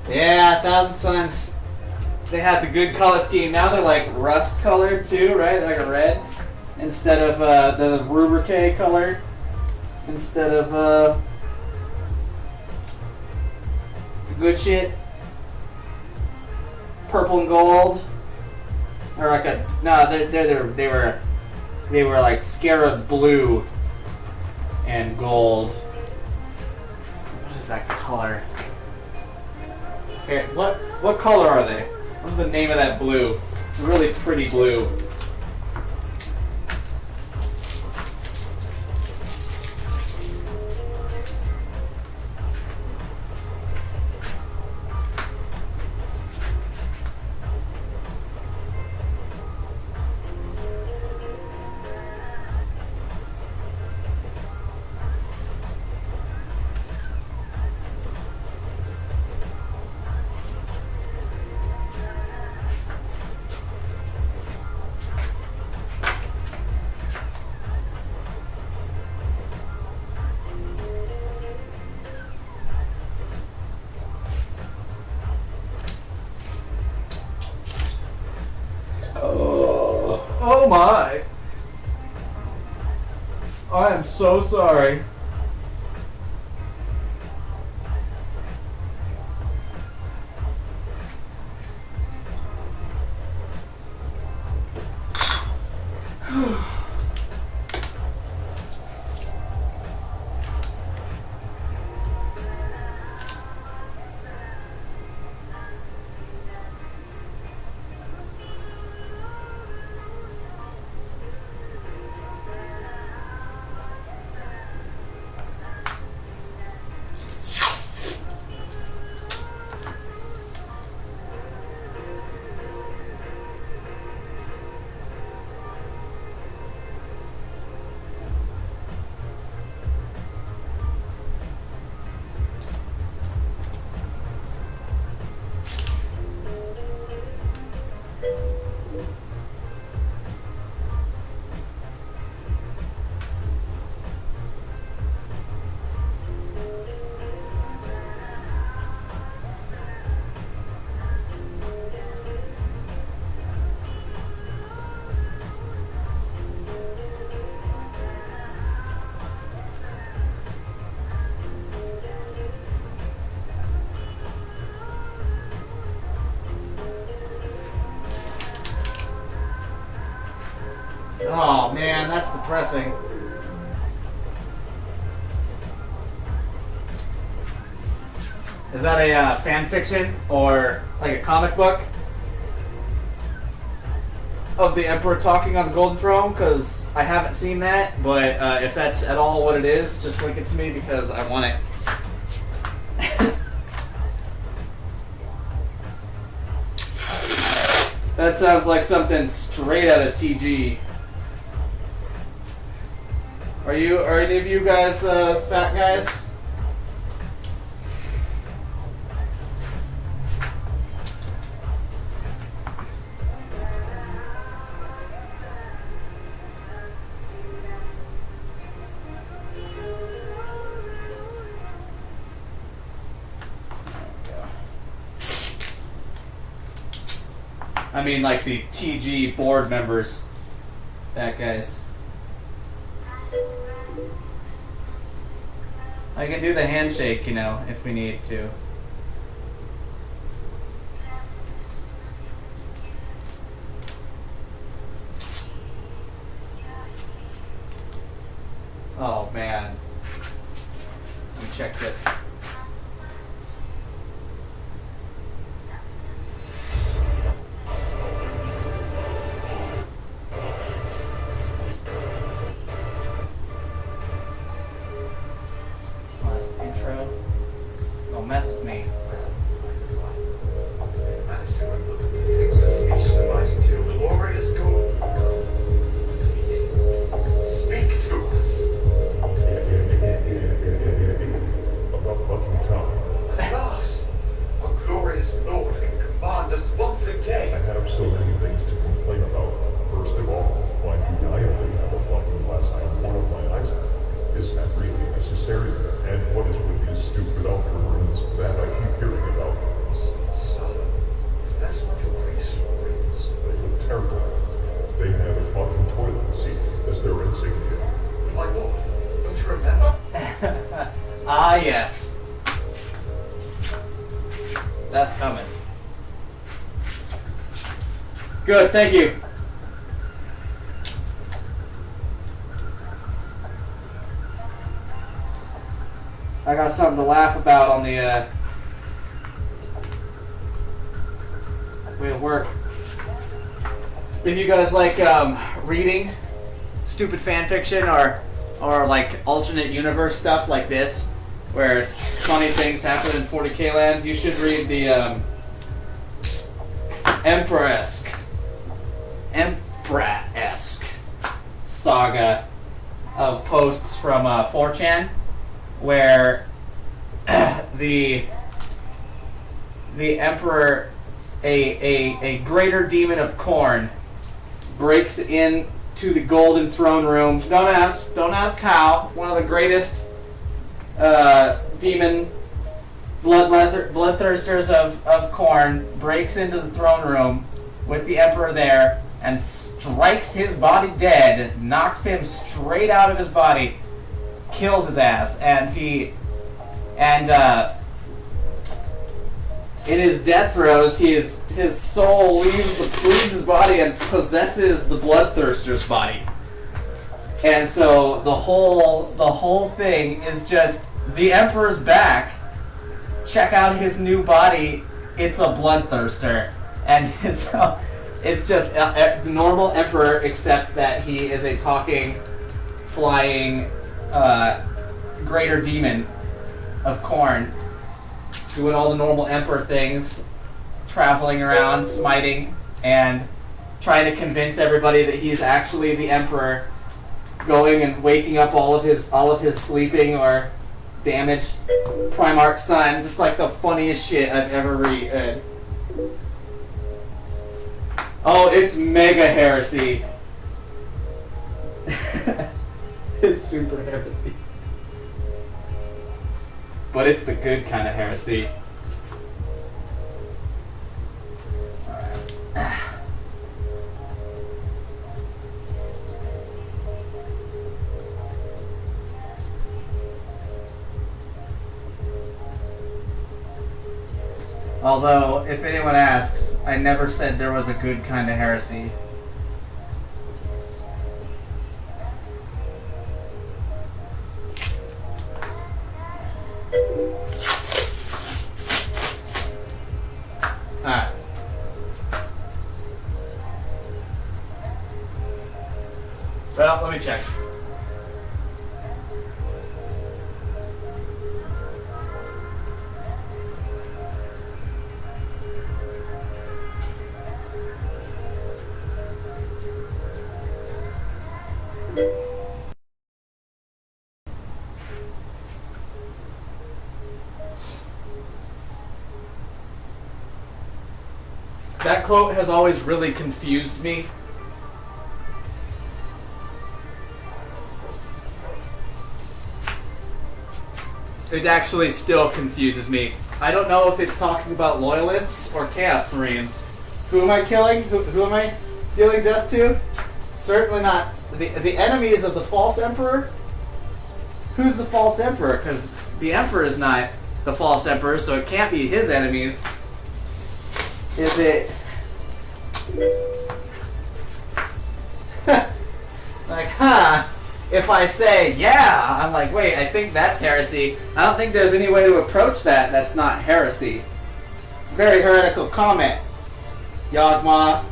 Yeah, Thousand Suns. They had the good color scheme. Now they're like rust colored too, right? They're like a red instead of the rubrique color. Instead of the good shit. Purple and gold. Or like a no, they were like scarab blue and gold. What is that color? Here, what color are they? What's the name of that blue? It's a really pretty blue. Oh my! I am so sorry. Oh man, that's depressing. Is that a fan fiction or like a comic book of the Emperor talking on the Golden Throne? Because I haven't seen that, but if that's at all what it is, just link it to me because I want it. That sounds like something straight out of TG. Are any of you guys fat guys? I mean, like the TG board members, fat guys. I can do the handshake, you know, if we need to. Oh man. Let me check this. Don't mess with me. Speak to us. Ah, yes. That's coming. Good, thank you. I got something to laugh about on the way to work. If you guys like reading stupid fan fiction or like alternate universe stuff like this, where funny things happen in 40K land, you should read the Emperor-esque saga of posts from 4chan, where the Emperor, a greater demon of Khorne, breaks into the Golden Throne Room. Don't ask how. One of the greatest demon bloodthirsters of Khorne breaks into the throne room with the Emperor there and strikes his body dead, knocks him straight out of his body, kills his ass, and in his death throes, his soul leaves his body and possesses the bloodthirster's body. And so the whole thing is just the Emperor's back. Check out his new body. It's a bloodthirster, and it's just a normal Emperor, except that he is a talking, flying, greater demon of Khorne, doing all the normal Emperor things, traveling around, smiting, and trying to convince everybody that he's actually the Emperor, going and waking up all of his sleeping or damaged Primarch sons. It's like the funniest shit I've ever read. Oh, it's mega heresy. It's super heresy. But it's the good kind of heresy. Alright. Although, if anyone asks, I never said there was a good kind of heresy. Alright. Well, let me check. That quote has always really confused me. It actually still confuses me. I don't know if it's talking about loyalists or Chaos Marines. Who am I killing? Who am I dealing death to? Certainly not the enemies of the false Emperor. Who's the false Emperor? Because the Emperor is not the false Emperor, so it can't be his enemies. Is it like, if I say yeah, I'm like, wait, I think that's heresy. I don't think there's any way to approach that that's not heresy. It's a very heretical comment, Yagma.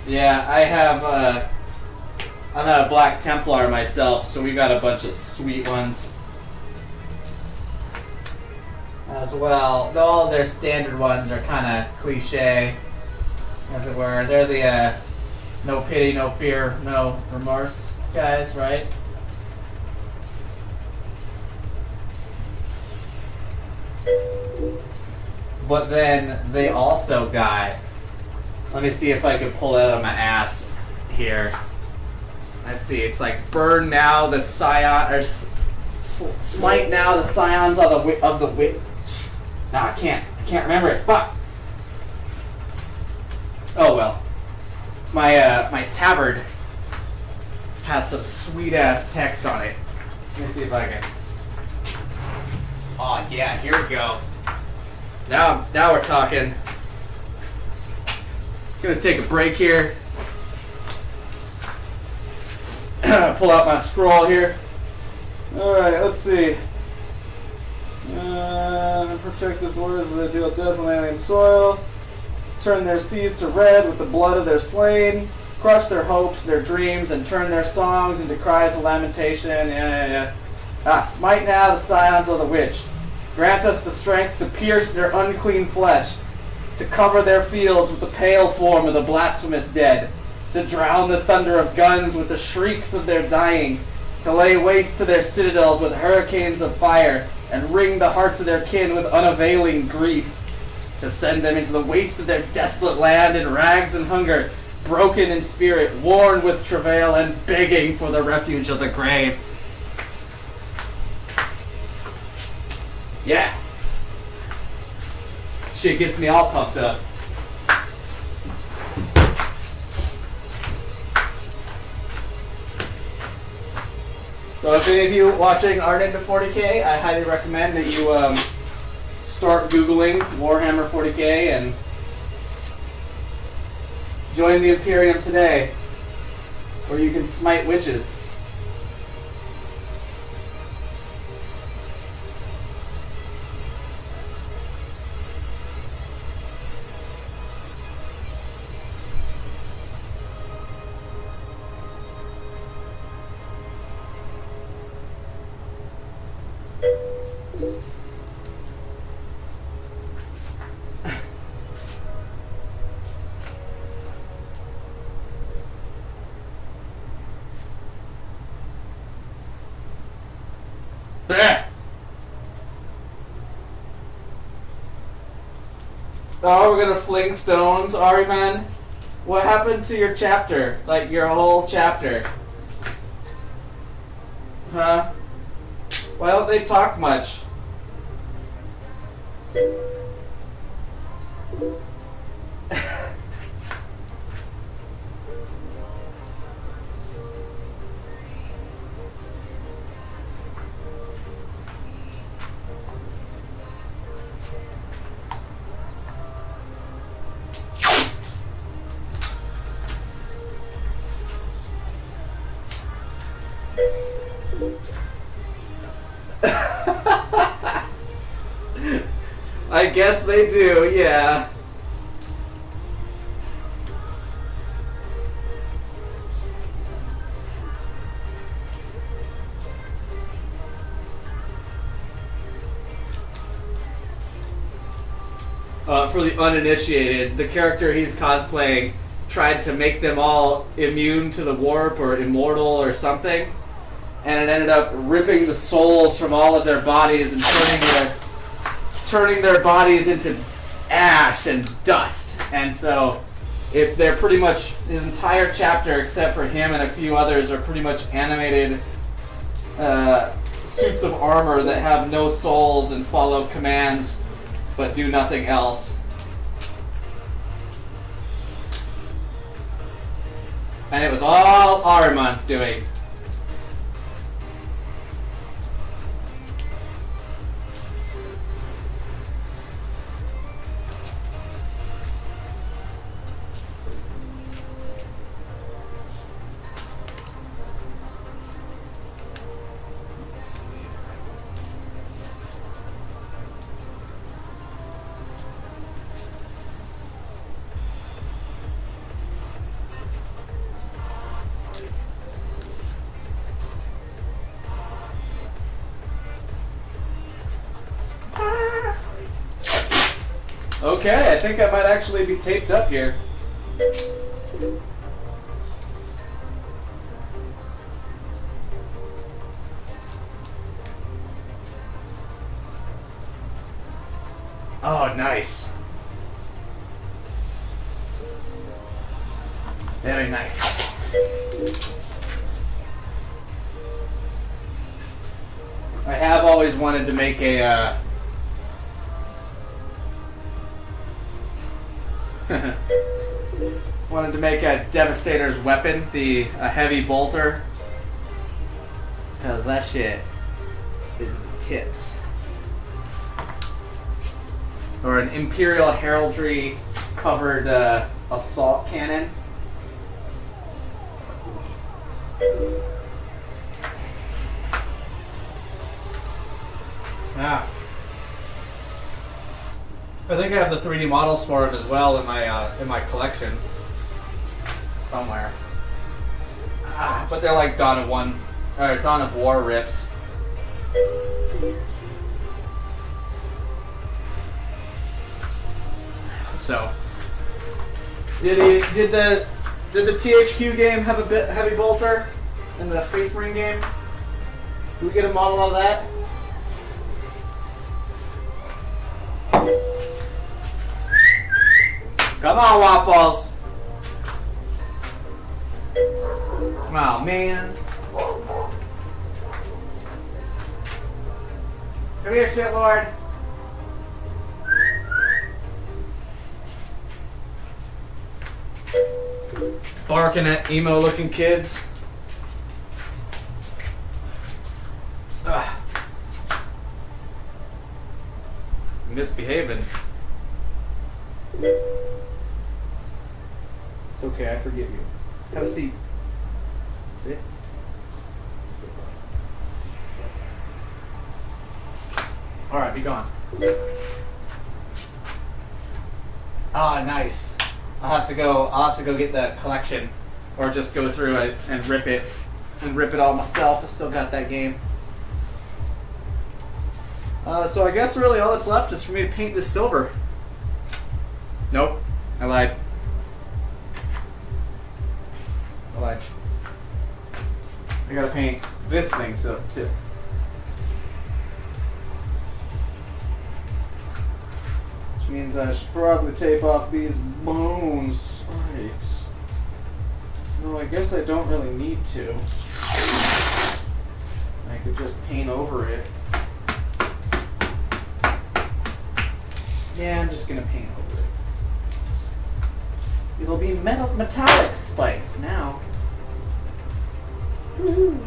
Yeah, I have. I'm not a Black Templar myself, so we got a bunch of sweet ones as well. All their standard ones are kind of cliche, as it were. They're the no pity, no fear, no remorse guys, right? But then they also got. Let me see if I can pull it out of my ass here. Let's see. It's like burn now the scion, or smite now the scions of the witch. No, I can't remember it. Fuck. Oh well. My tabard has some sweet ass text on it. Let me see if I can. Oh yeah, here we go. Now we're talking. Gonna take a break here. Pull out my scroll here. Alright, let's see. Protect his warriors as they deal death on alien soil. Turn their seas to red with the blood of their slain. Crush their hopes, their dreams, and turn their songs into cries of lamentation. Smite now the scions of the witch. Grant us the strength to pierce their unclean flesh, to cover their fields with the pale form of the blasphemous dead, to drown the thunder of guns with the shrieks of their dying, to lay waste to their citadels with hurricanes of fire, and wring the hearts of their kin with unavailing grief, to send them into the waste of their desolate land in rags and hunger, broken in spirit, worn with travail, and begging for the refuge of the grave. Yeah. Shit gets me all pumped up. So if any of you watching aren't into 40k, I highly recommend that you start Googling Warhammer 40k and join the Imperium today, where you can smite witches. Oh, we're gonna fling stones, Ariman. What happened to your chapter? Like your whole chapter? Huh? Why don't they talk much? I guess they do, yeah. For the uninitiated, the character he's cosplaying tried to make them all immune to the warp or immortal or something, and it ended up ripping the souls from all of their bodies and turning their bodies into ash and dust. And so they're pretty much, his entire chapter except for him and a few others are pretty much animated suits of armor that have no souls and follow commands but do nothing else. And it was all Ahriman's doing. Okay, I think I might actually be taped up here. Oh, nice. Very nice. I have always wanted to make a wanted to make a Devastator's weapon, a heavy bolter, because that shit is tits. Or an Imperial heraldry covered assault cannon. Ah. I think I have the 3D models for it as well in my collection somewhere. But they're like Dawn of War rips. So, did the THQ game have a bit heavy bolter in the Space Marine game? Did we get a model out of that? Come on, Waffles! Oh, man. Come here, shitlord. Barking at emo-looking kids. Ugh. Misbehaving. It's okay, I forgive you. Have a seat. Sit. Alright, be gone. Ah, nice. I'll have to go get the collection, or just go through it and rip it all myself. I still got that game. So I guess really all that's left is for me to paint this silver. Nope, I lied. I gotta paint this thing so too. Which means I should probably tape off these bone spikes. No, I guess I don't really need to. I could just paint over it. Yeah, I'm just gonna paint over it. It'll be metallic spikes now. Woo-hoo.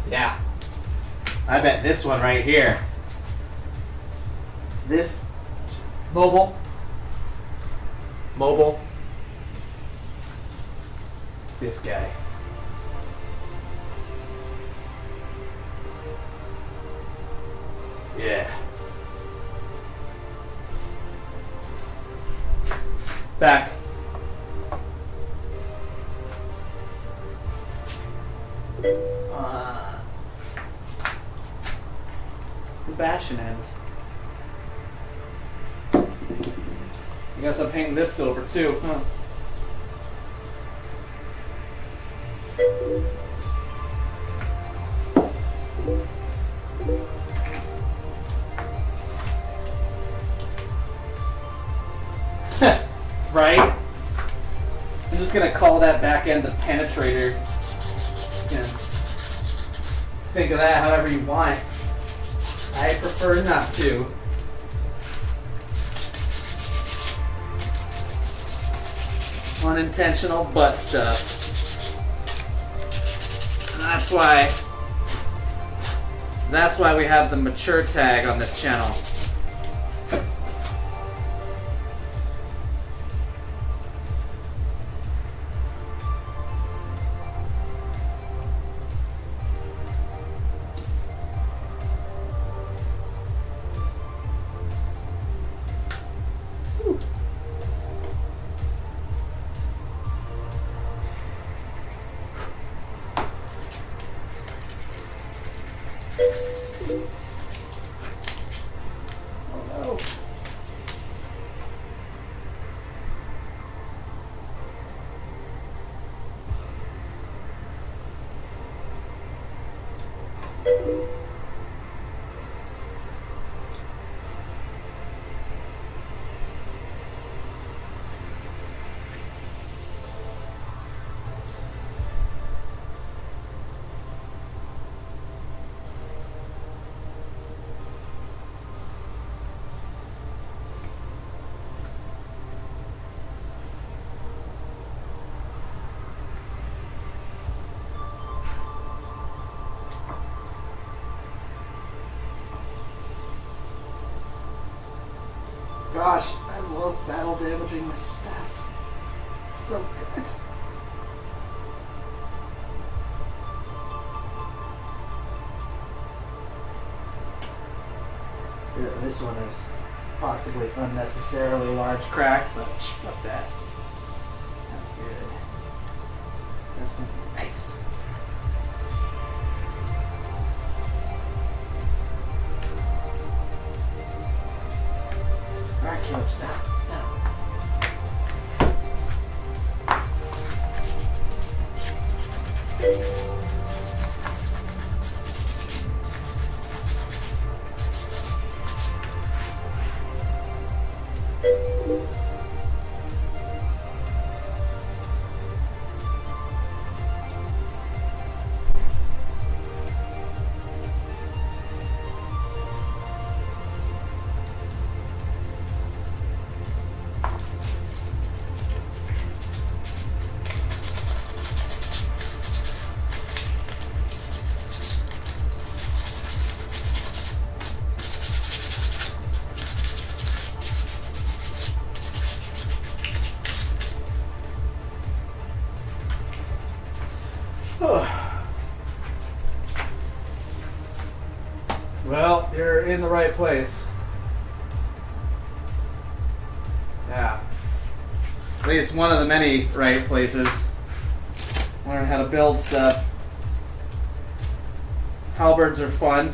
Yeah. I bet this one right here. This mobile. This guy. Yeah. Back. Bashing end. I guess I'm painting this silver too, huh? Right? I'm just gonna call that back end the penetrator. You know, think of that however you want. I prefer not to. Unintentional butt stuff. And that's why That's why we have the mature tag on this channel. Gosh, I love battle damaging my staff. It's so good. Yeah, this one is possibly unnecessarily large crack, but fuck that. That's good. That's gonna be nice. Alright, Caleb, stop. Well, you're in the right place. Yeah. At least one of the many right places. Learn how to build stuff. Halberds are fun.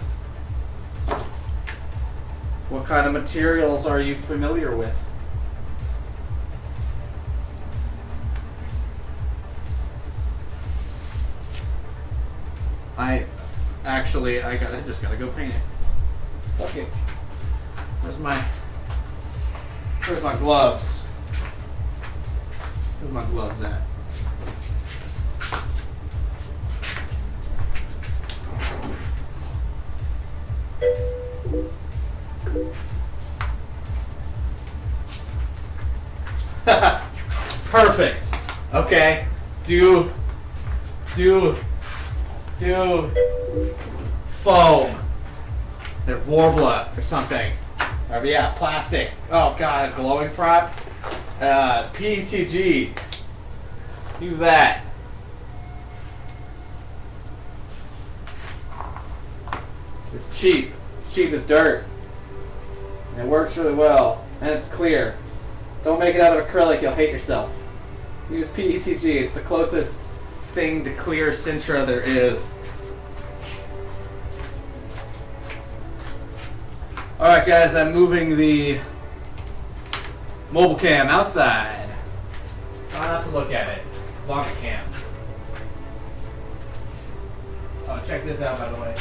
What kind of materials are you familiar with? I just gotta go paint it. Fuck it. Where's my gloves? Where's my gloves at? Perfect. Okay. Do foam or warbler or something. Or yeah, plastic. Oh god, a glowing prop. PETG. Use that. It's cheap. It's cheap as dirt. And it works really well. And it's clear. Don't make it out of acrylic, you'll hate yourself. Use PETG. It's the closest thing to clear Sintra there is. Alright guys, I'm moving the mobile cam outside. Try not to look at it. Vomit cam. Oh, check this out by the way.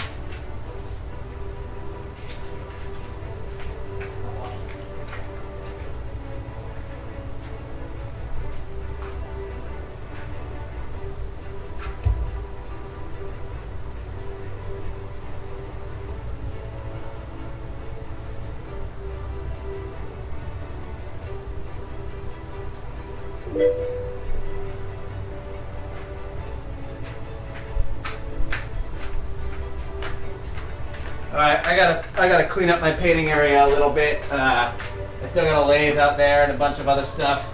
Alright, I gotta clean up my painting area a little bit. I still got a lathe out there and a bunch of other stuff.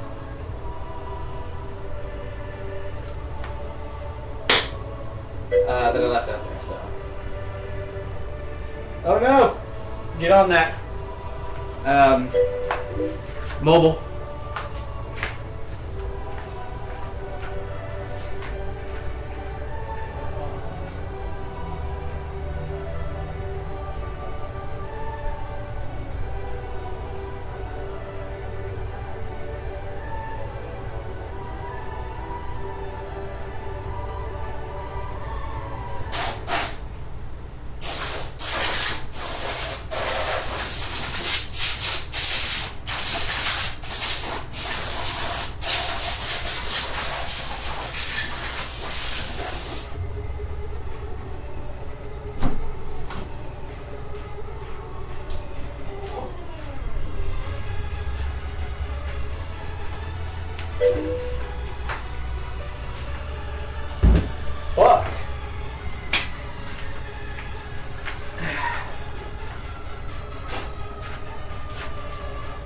That I left out there, so. Oh no! Get on that. Mobile. Fuck.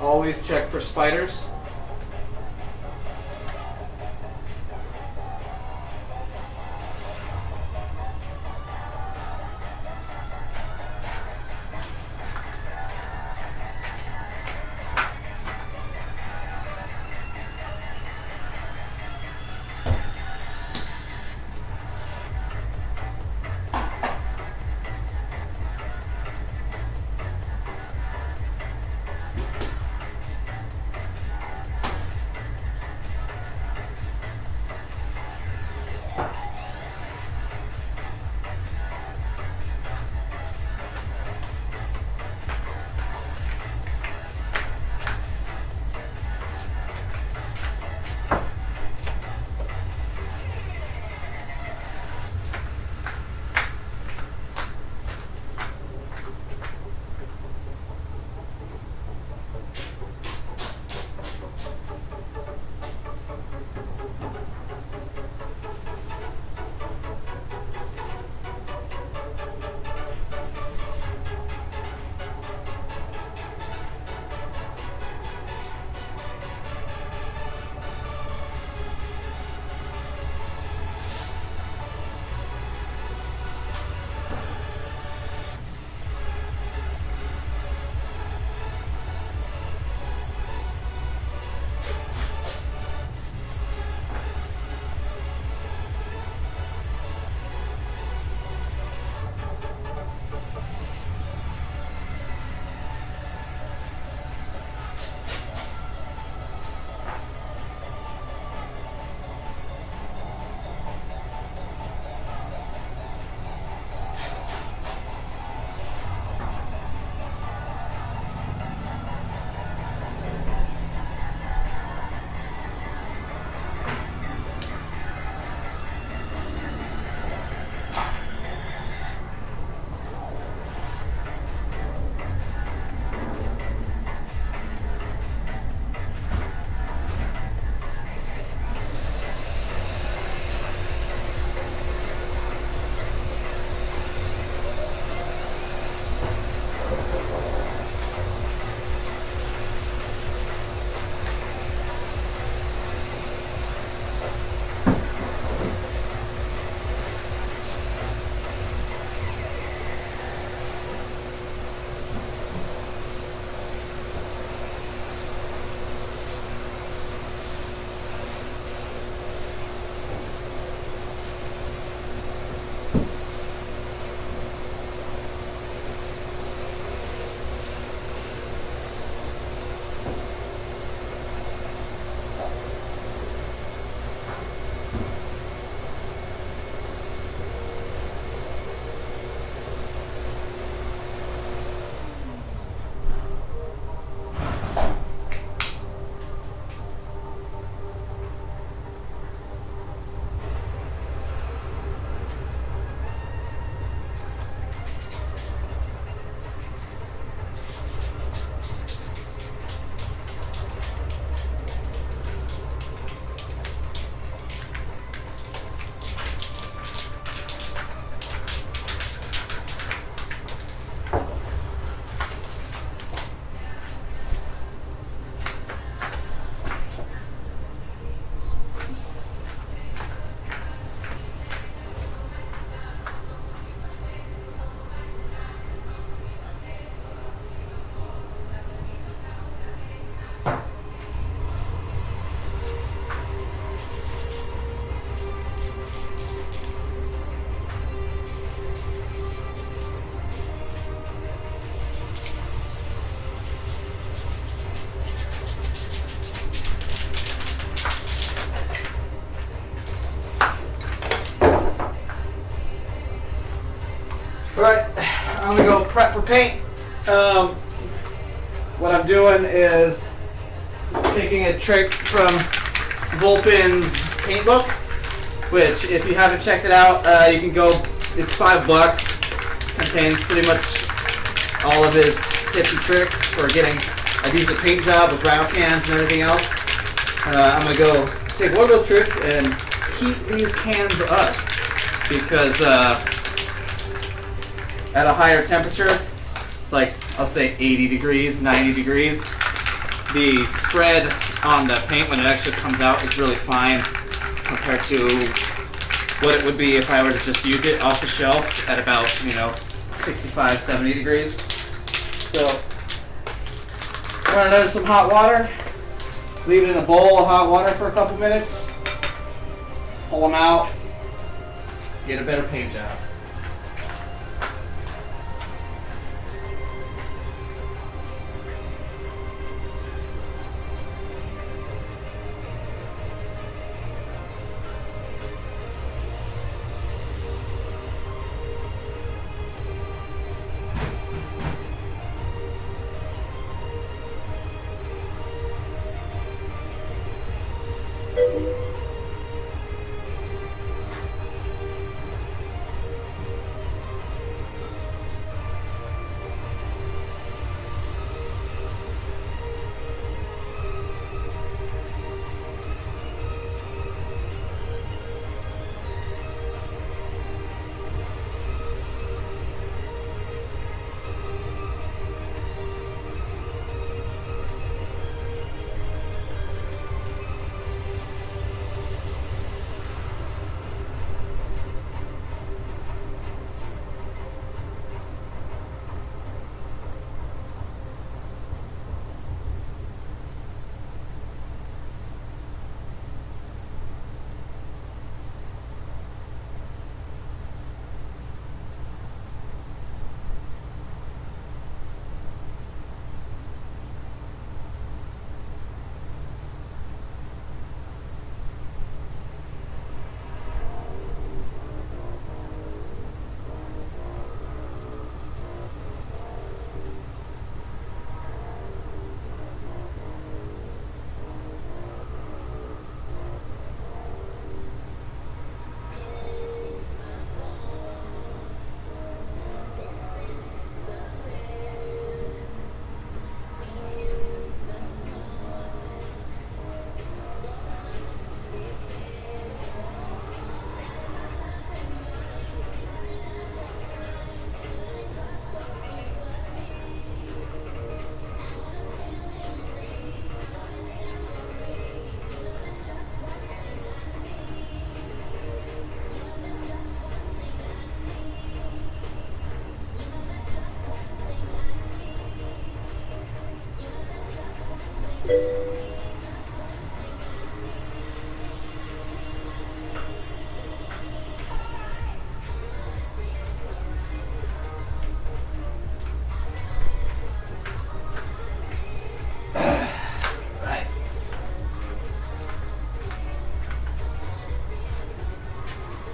Always check for spiders. prep for paint. What I'm doing is taking a trick from Volpin's paint book, which if you haven't checked it out, you can go, it's $5. Contains pretty much all of his tips and tricks for getting a decent paint job with rattle cans and everything else. I'm going to go take one of those tricks and heat these cans up because at a higher temperature, like I'll say 80 degrees, 90 degrees, the spread on the paint when it actually comes out is really fine compared to what it would be if I were to just use it off the shelf at about, 65, 70 degrees. So run it under some hot water, leave it in a bowl of hot water for a couple minutes, pull them out, get a better paint job.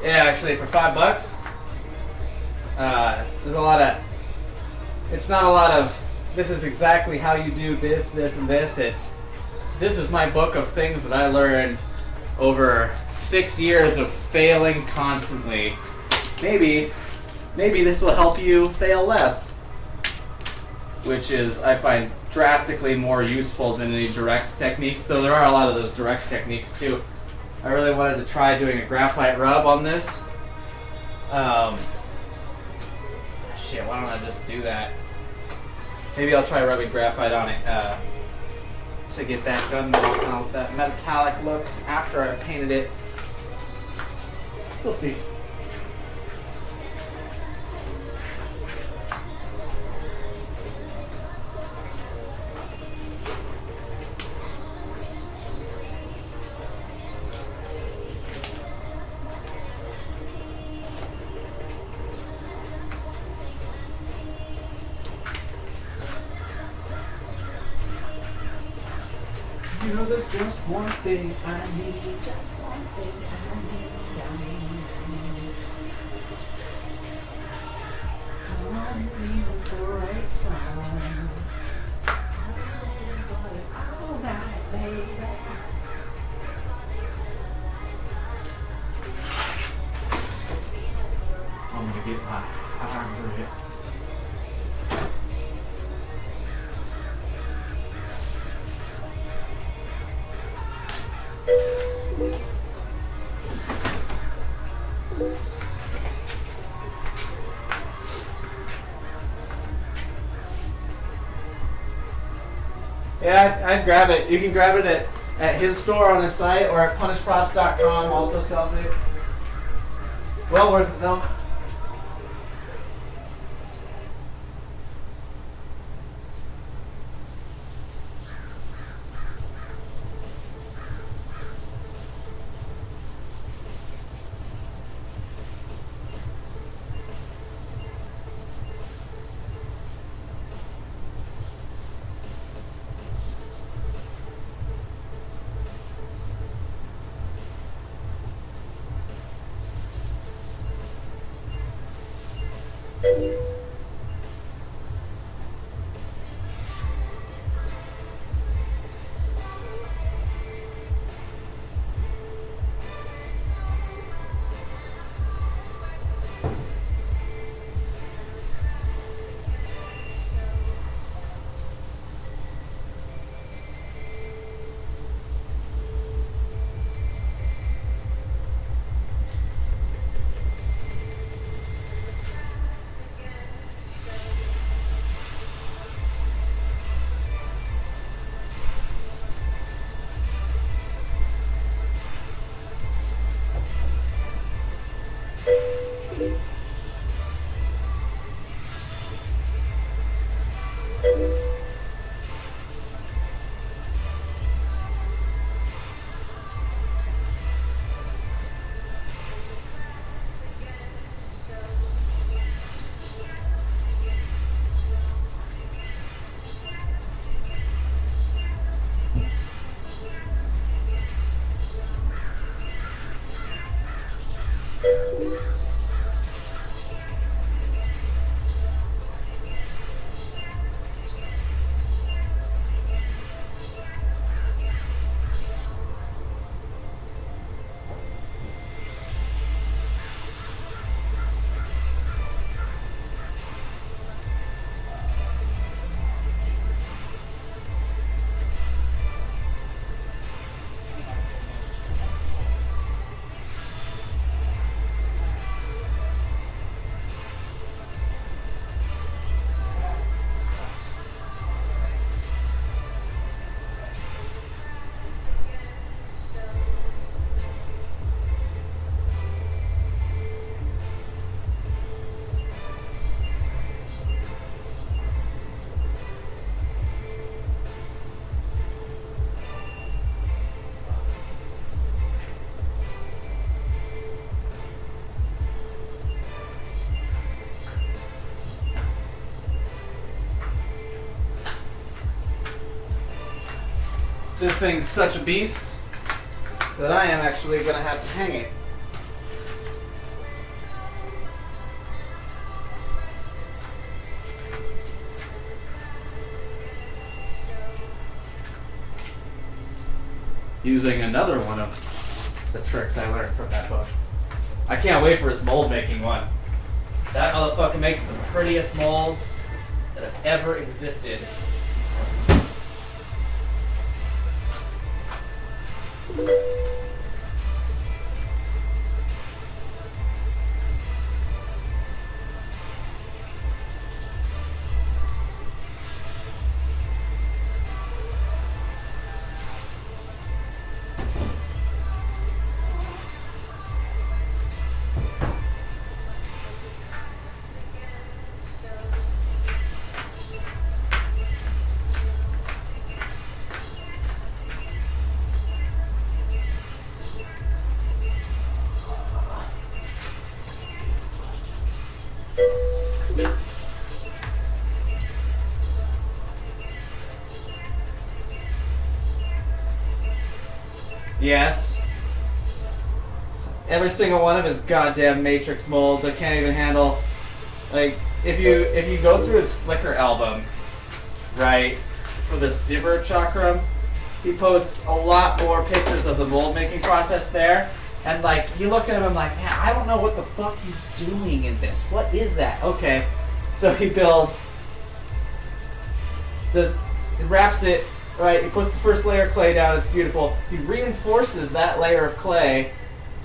Yeah, actually, for $5, there's a lot of. It's not a lot of. This is exactly how you do this, this, and this. This is my book of things that I learned over 6 years of failing constantly. Maybe this will help you fail less, which is I find drastically more useful than any direct techniques. Though there are a lot of those direct techniques too. I really wanted to try doing a graphite rub on this. Shit, why don't I just do that? Maybe I'll try rubbing graphite on it to get that gun metal, that metallic look after I painted it. We'll see. You know there's just one thing I need, just one thing I need, I need. Come on, Yeah, I'd grab it. You can grab it at his store on his site or at punishprops.com. Also sells it. Well worth it though. This thing's such a beast that I am actually going to have to hang it. Using another one of the tricks I learned from that book. I can't wait for his mold making one. That motherfucker makes the prettiest molds that have ever existed. Yes. Every single one of his goddamn Matrix molds, I can't even handle. Like, if you go through his Flickr album, right, for the Sivir Chakram, he posts a lot more pictures of the mold making process there. And like, you look at him, I'm like, man, I don't know what the fuck he's doing in this. What is that? Okay, so he builds wraps it. Right, he puts the first layer of clay down. It's beautiful. He reinforces that layer of clay,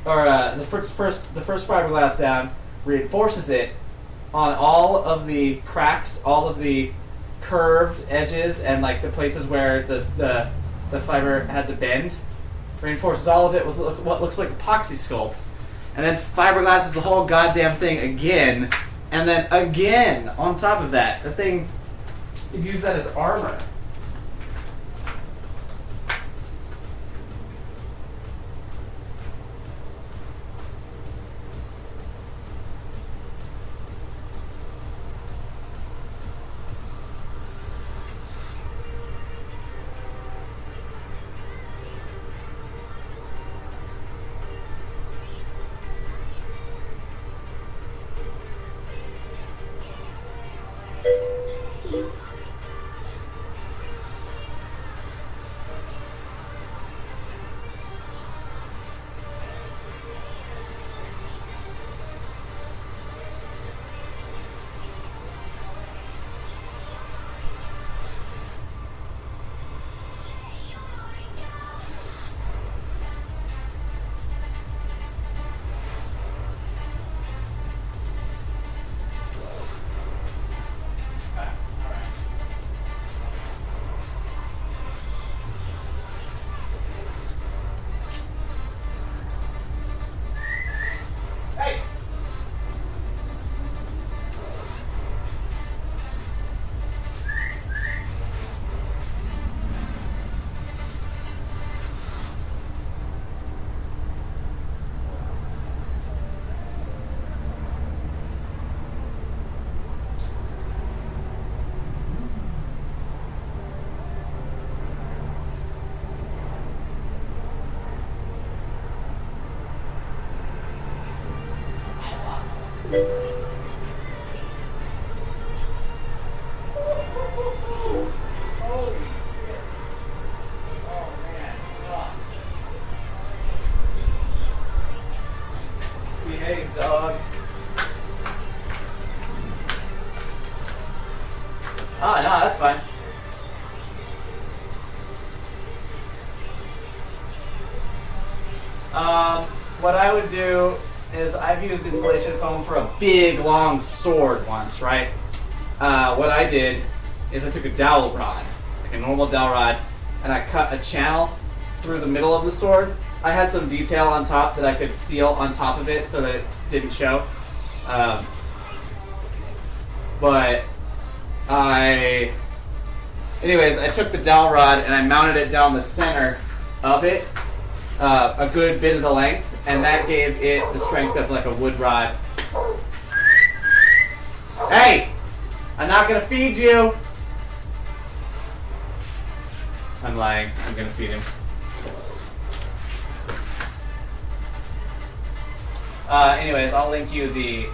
or the first fiberglass down. Reinforces it on all of the cracks, all of the curved edges and like the places where the fiber had the bend. Reinforces all of it with what looks like epoxy sculpt. And then fiberglasses the whole goddamn thing again. And then again on top of that. The thing, you'd use that as armor. Behave, dog. Oh, no, that's fine. What I would do is I've used insulation foam for a big, long sword once, right? What I did is I took a dowel rod, like a normal dowel rod, and I cut a channel through the middle of the sword. I had some detail on top that I could seal on top of it so that it didn't show. Anyways, I took the dowel rod and I mounted it down the center of it, a good bit of the length, and that gave it the strength of like a wood rod. Hey! I'm not gonna feed you! I'm lying. I'm gonna feed him. Anyways, I'll link you the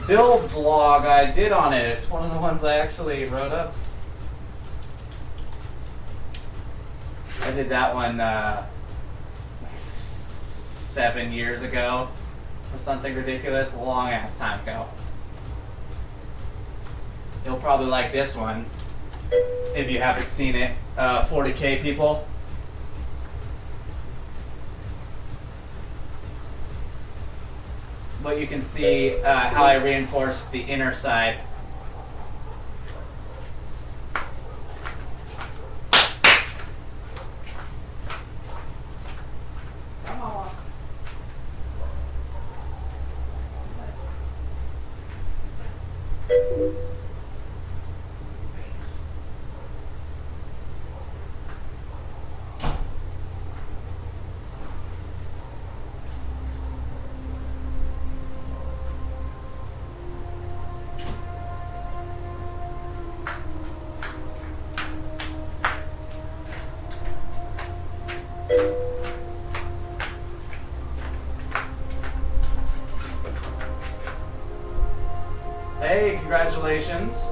build blog I did on it. It's one of the ones I actually wrote up. I did that one like 7 years ago or something ridiculous, a long ass time ago. You'll probably like this one if you haven't seen it. 40K people. But you can see how I reinforced the inner side. Come on. Hey, congratulations.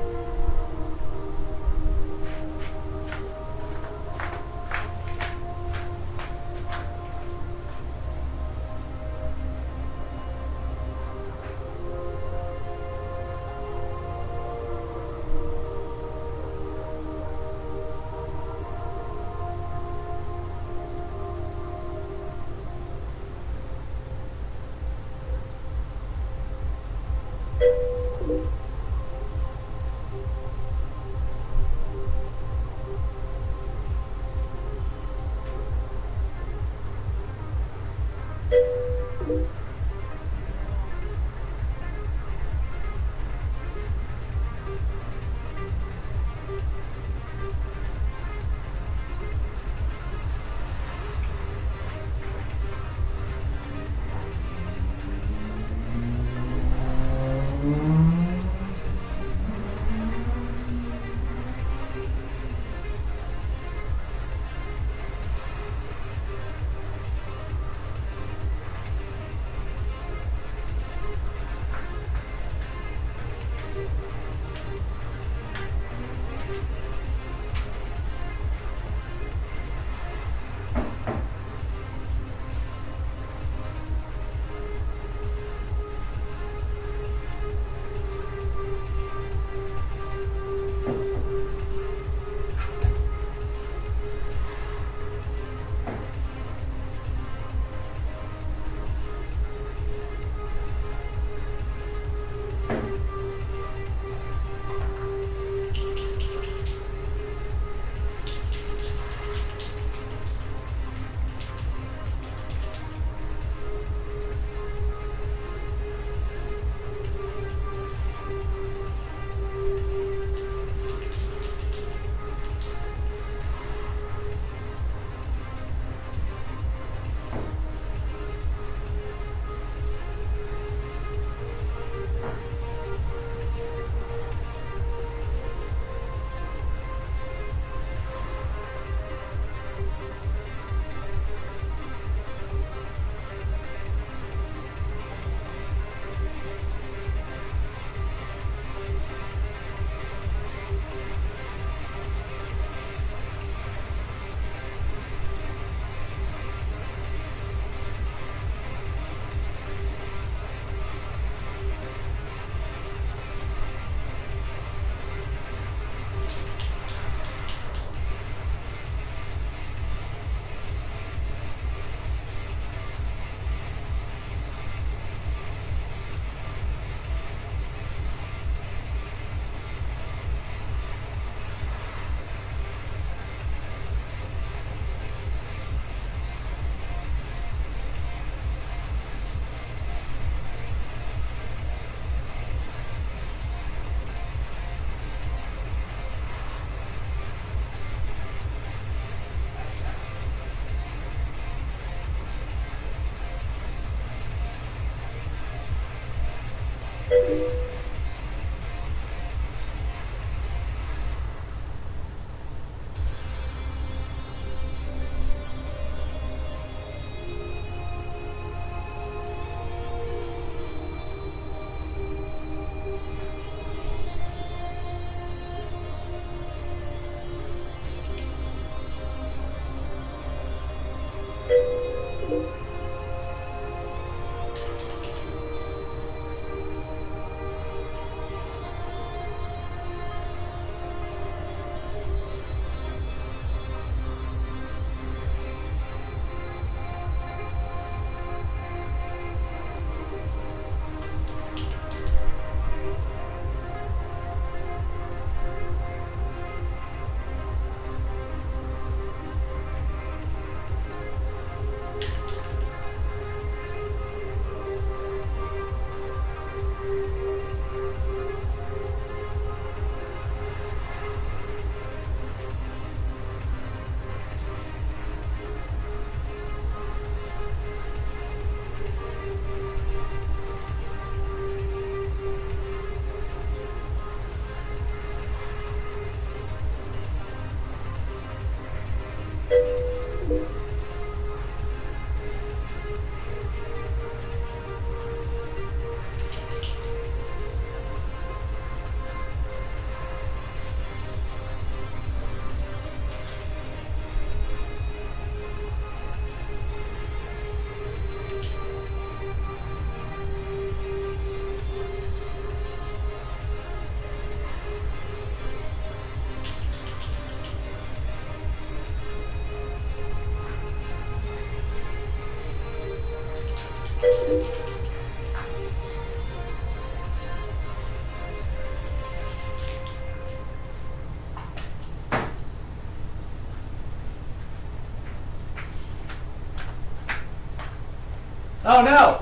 Oh no!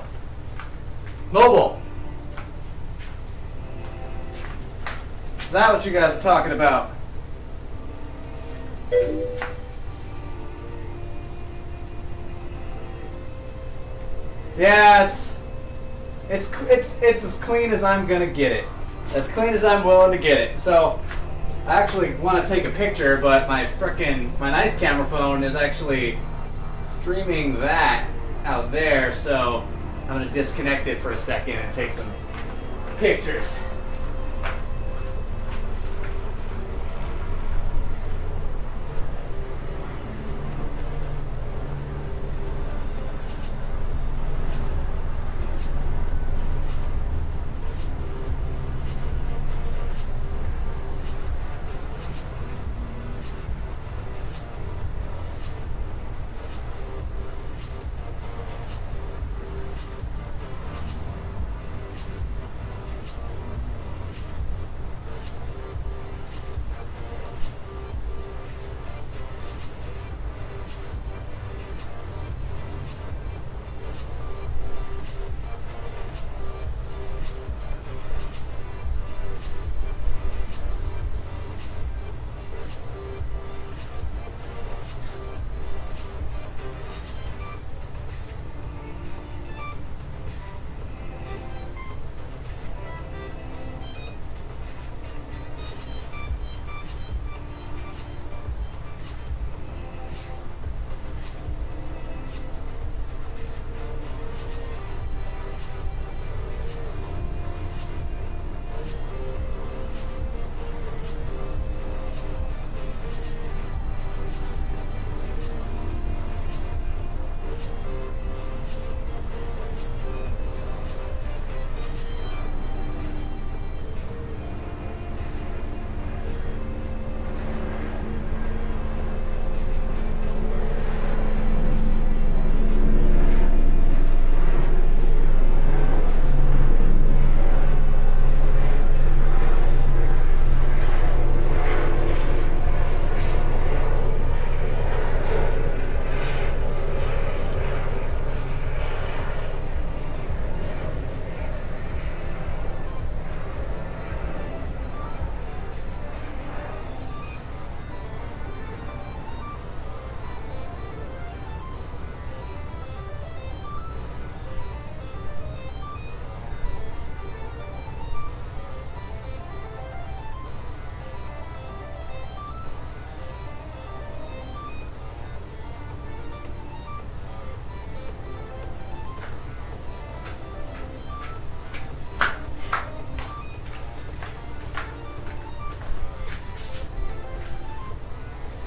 Mobile. Is that what you guys are talking about? Yeah, it's as clean as I'm gonna get it. As clean as I'm willing to get it. So I actually want to take a picture, but my nice camera phone is actually streaming that out there, so I'm gonna disconnect it for a second and take some pictures.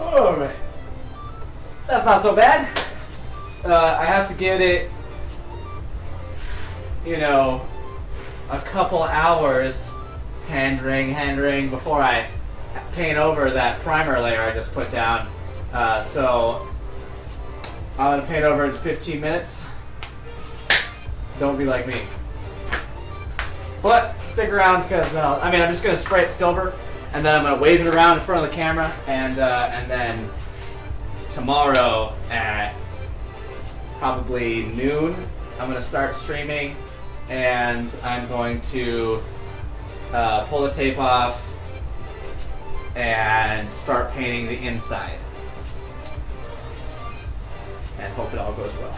Alright. That's not so bad. I have to give it, a couple hours hand-ring before I paint over that primer layer I just put down. So I'm going to paint over in 15 minutes. Don't be like me. But stick around because, I'm just going to spray it silver and then I'm going to wave it around in front of the camera and then tomorrow at probably noon, I'm going to start streaming and I'm going to pull the tape off and start painting the inside. And hope it all goes well.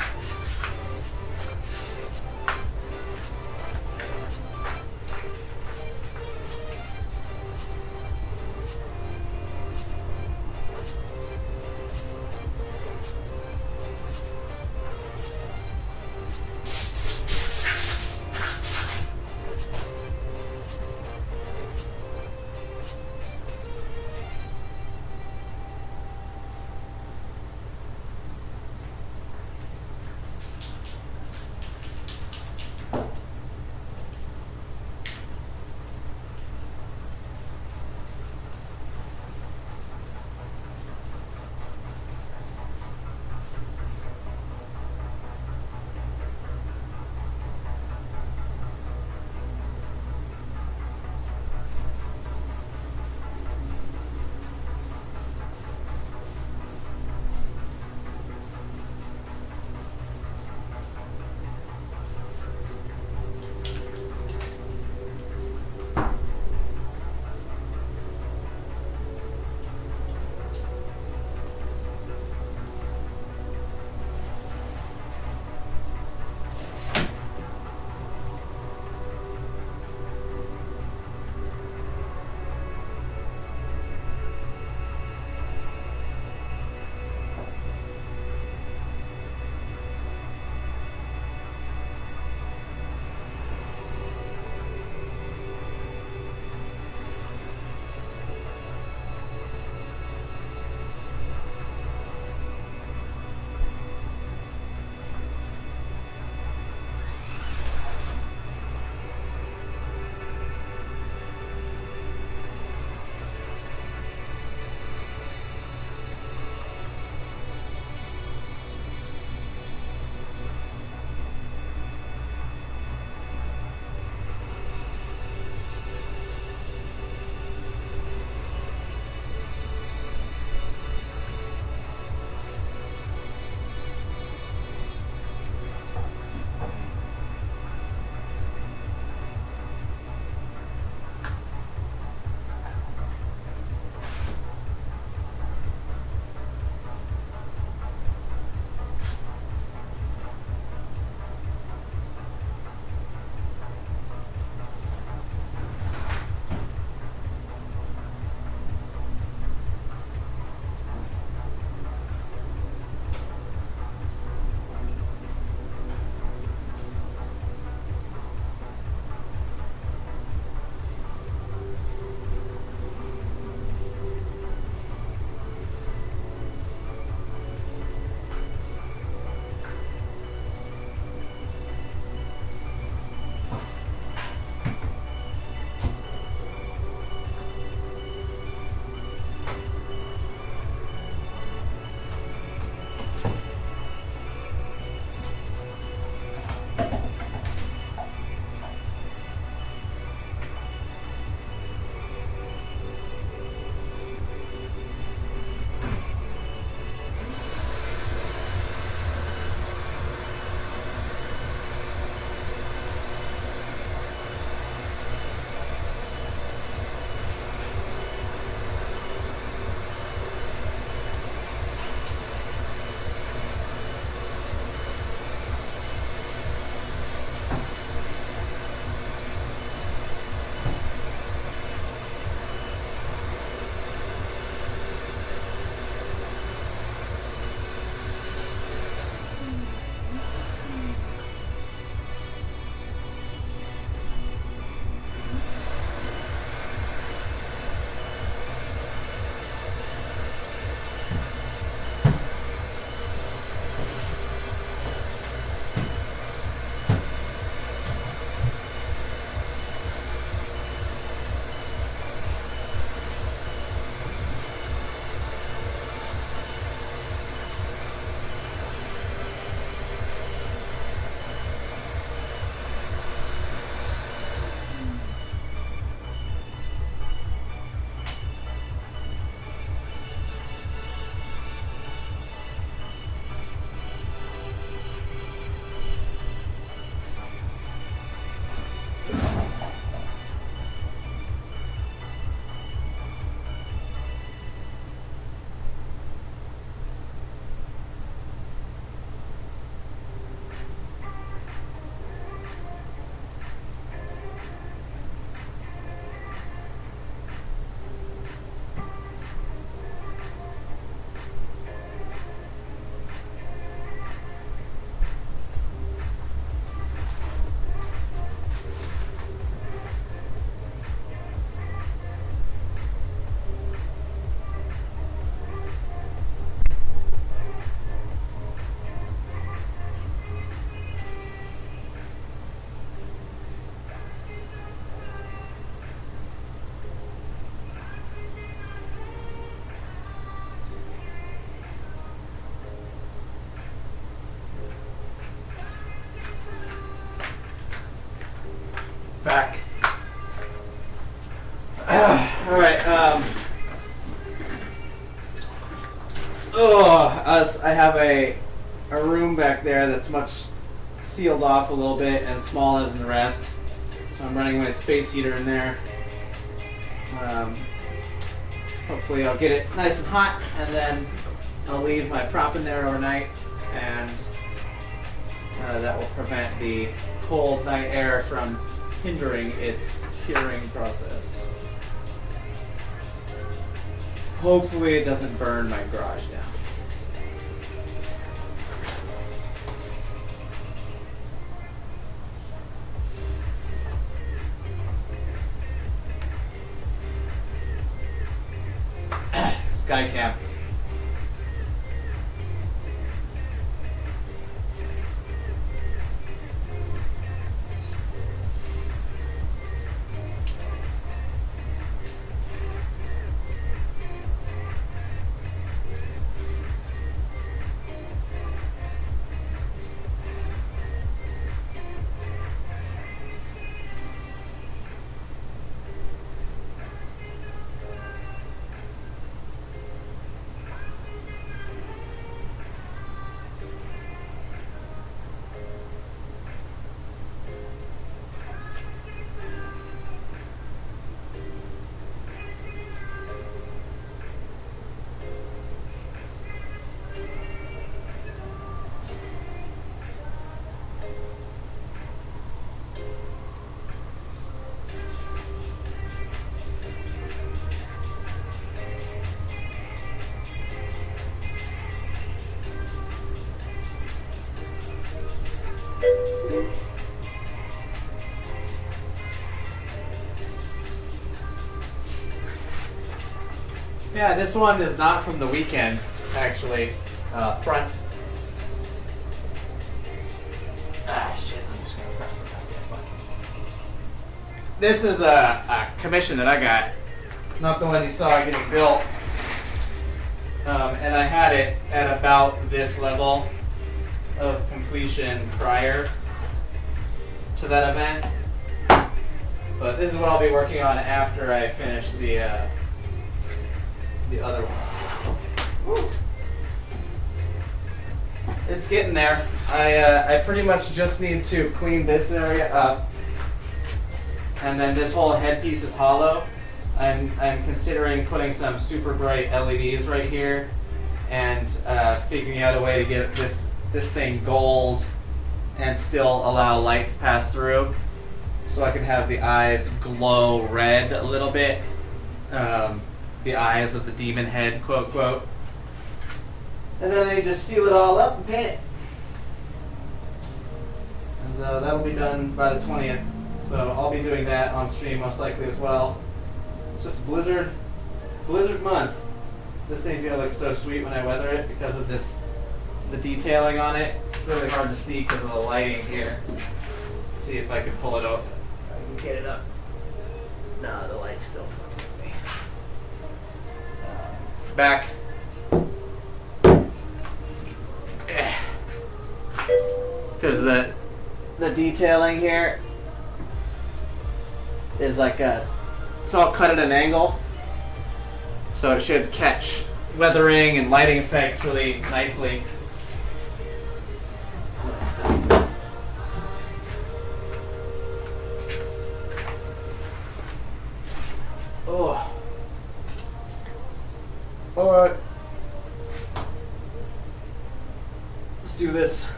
I have a room back there that's much sealed off a little bit and smaller than the rest. I'm running my space heater in there. Hopefully I'll get it nice and hot, and then I'll leave my prop in there overnight, and that will prevent the cold night air from hindering its curing process. Hopefully it doesn't burn my garage down. Skycam. Yeah, this one is not from the weekend, actually. Front. Ah, shit, I'm just gonna press the goddamn button. This is a commission that I got, not the one you saw getting built. And I had it at about this level of completion prior to that event. But this is what I'll be working on after I finish the other one. Woo. It's getting there. I pretty much just need to clean this area up, and then this whole headpiece is hollow. I'm considering putting some super bright LEDs right here, and figuring out a way to get this thing gold and still allow light to pass through, so I can have the eyes glow red a little bit. The eyes of the demon head, quote, quote. And then I just seal it all up and paint it. And that'll be done by the 20th. So I'll be doing that on stream most likely as well. It's just blizzard month. This thing's gonna look so sweet when I weather it because of the detailing on it. It's really hard to see because of the lighting here. Let's see if I can pull it up. I can get it up. No, the light's still fucking with me. Back. Because the detailing here is like it's all cut at an angle, so it should catch weathering and lighting effects really nicely. Oh. Alright. Let's do this.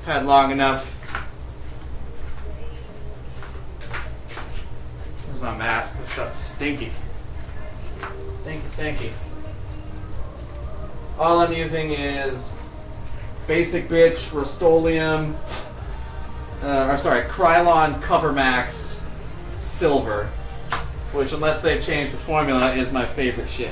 I've had long enough. Where's my mask? This stuff's stinky. Stinky. All I'm using is Basic Bitch Rust-Oleum, Krylon CoverMax Silver, which, unless they've changed the formula, is my favorite shit.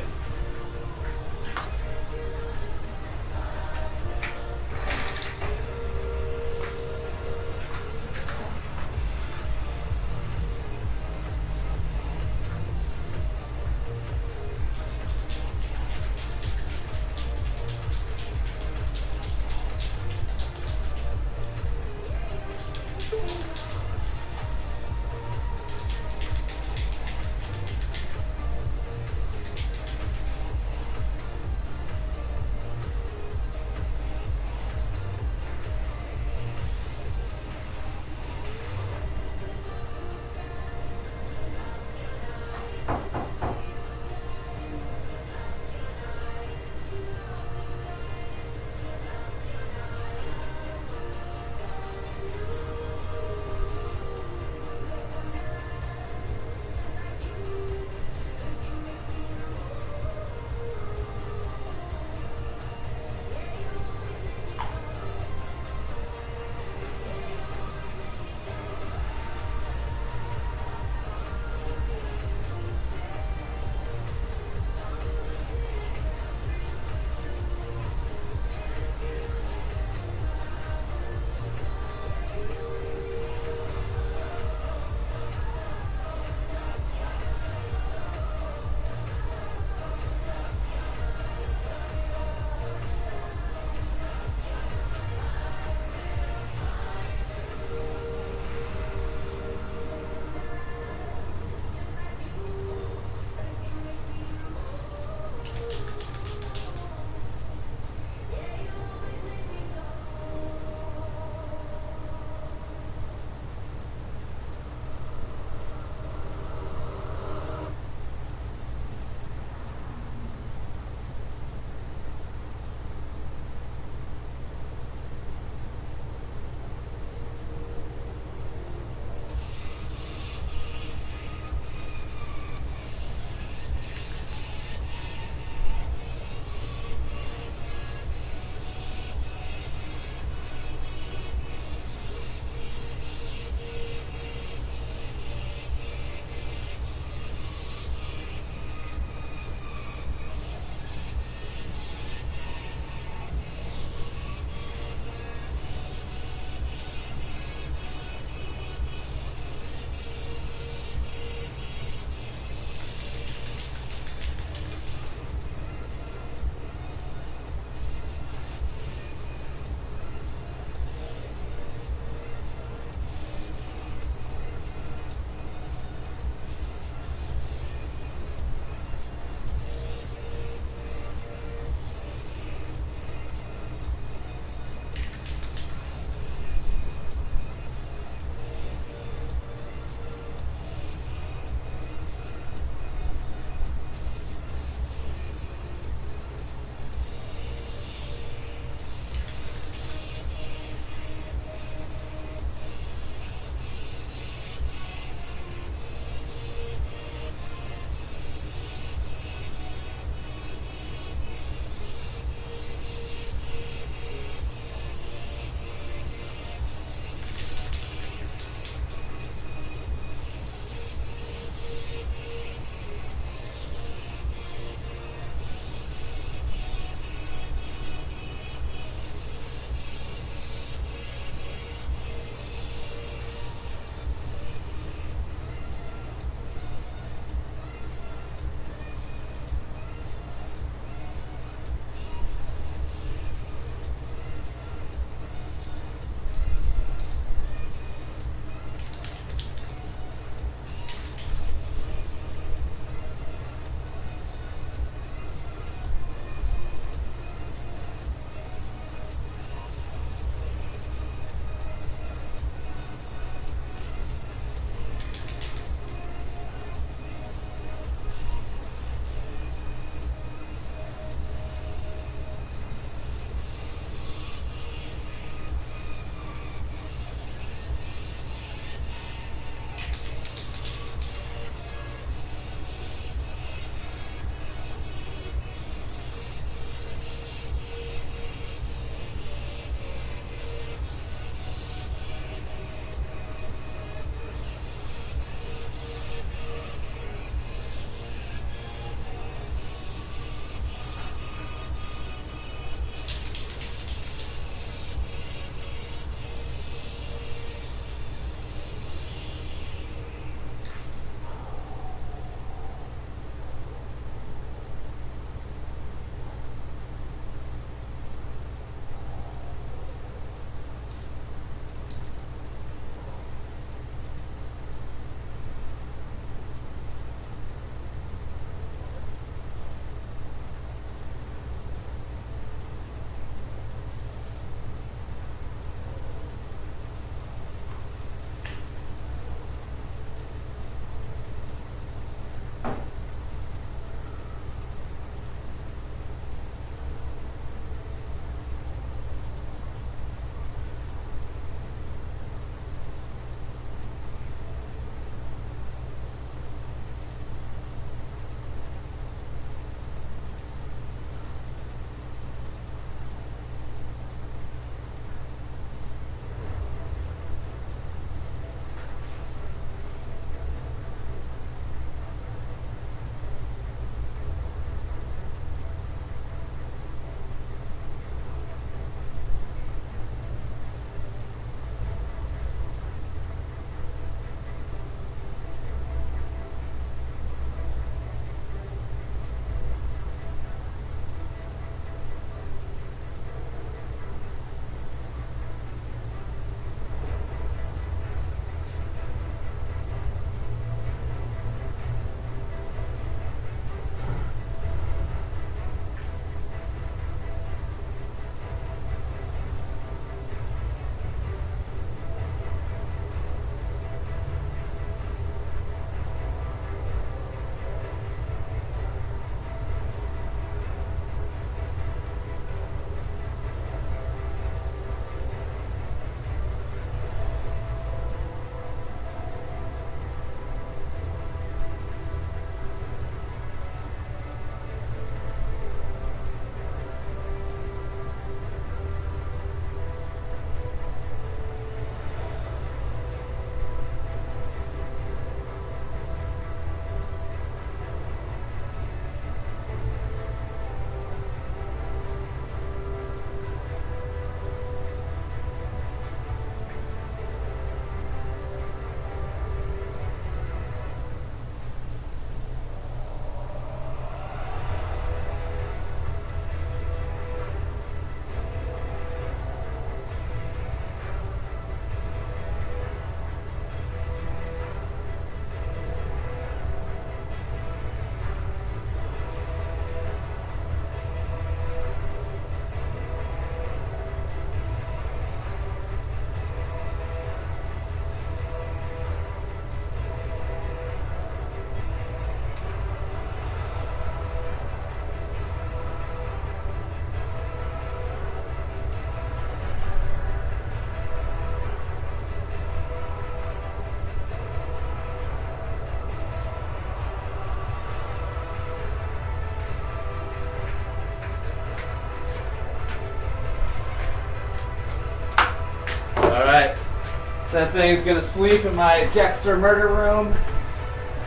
That thing's gonna sleep in my Dexter murder room,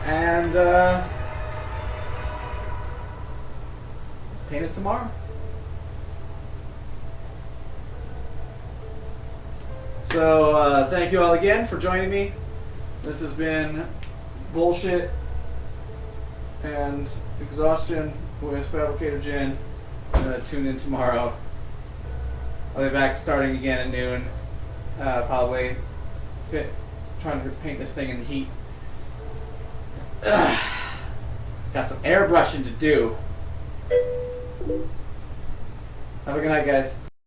and paint it tomorrow. So thank you all again for joining me. This has been Bullshit and Exhaustion with Fabricator Jin. Tune in tomorrow. I'll be back starting again at noon. Probably trying to paint this thing in the heat. Got some airbrushing to do. Have a good night, guys.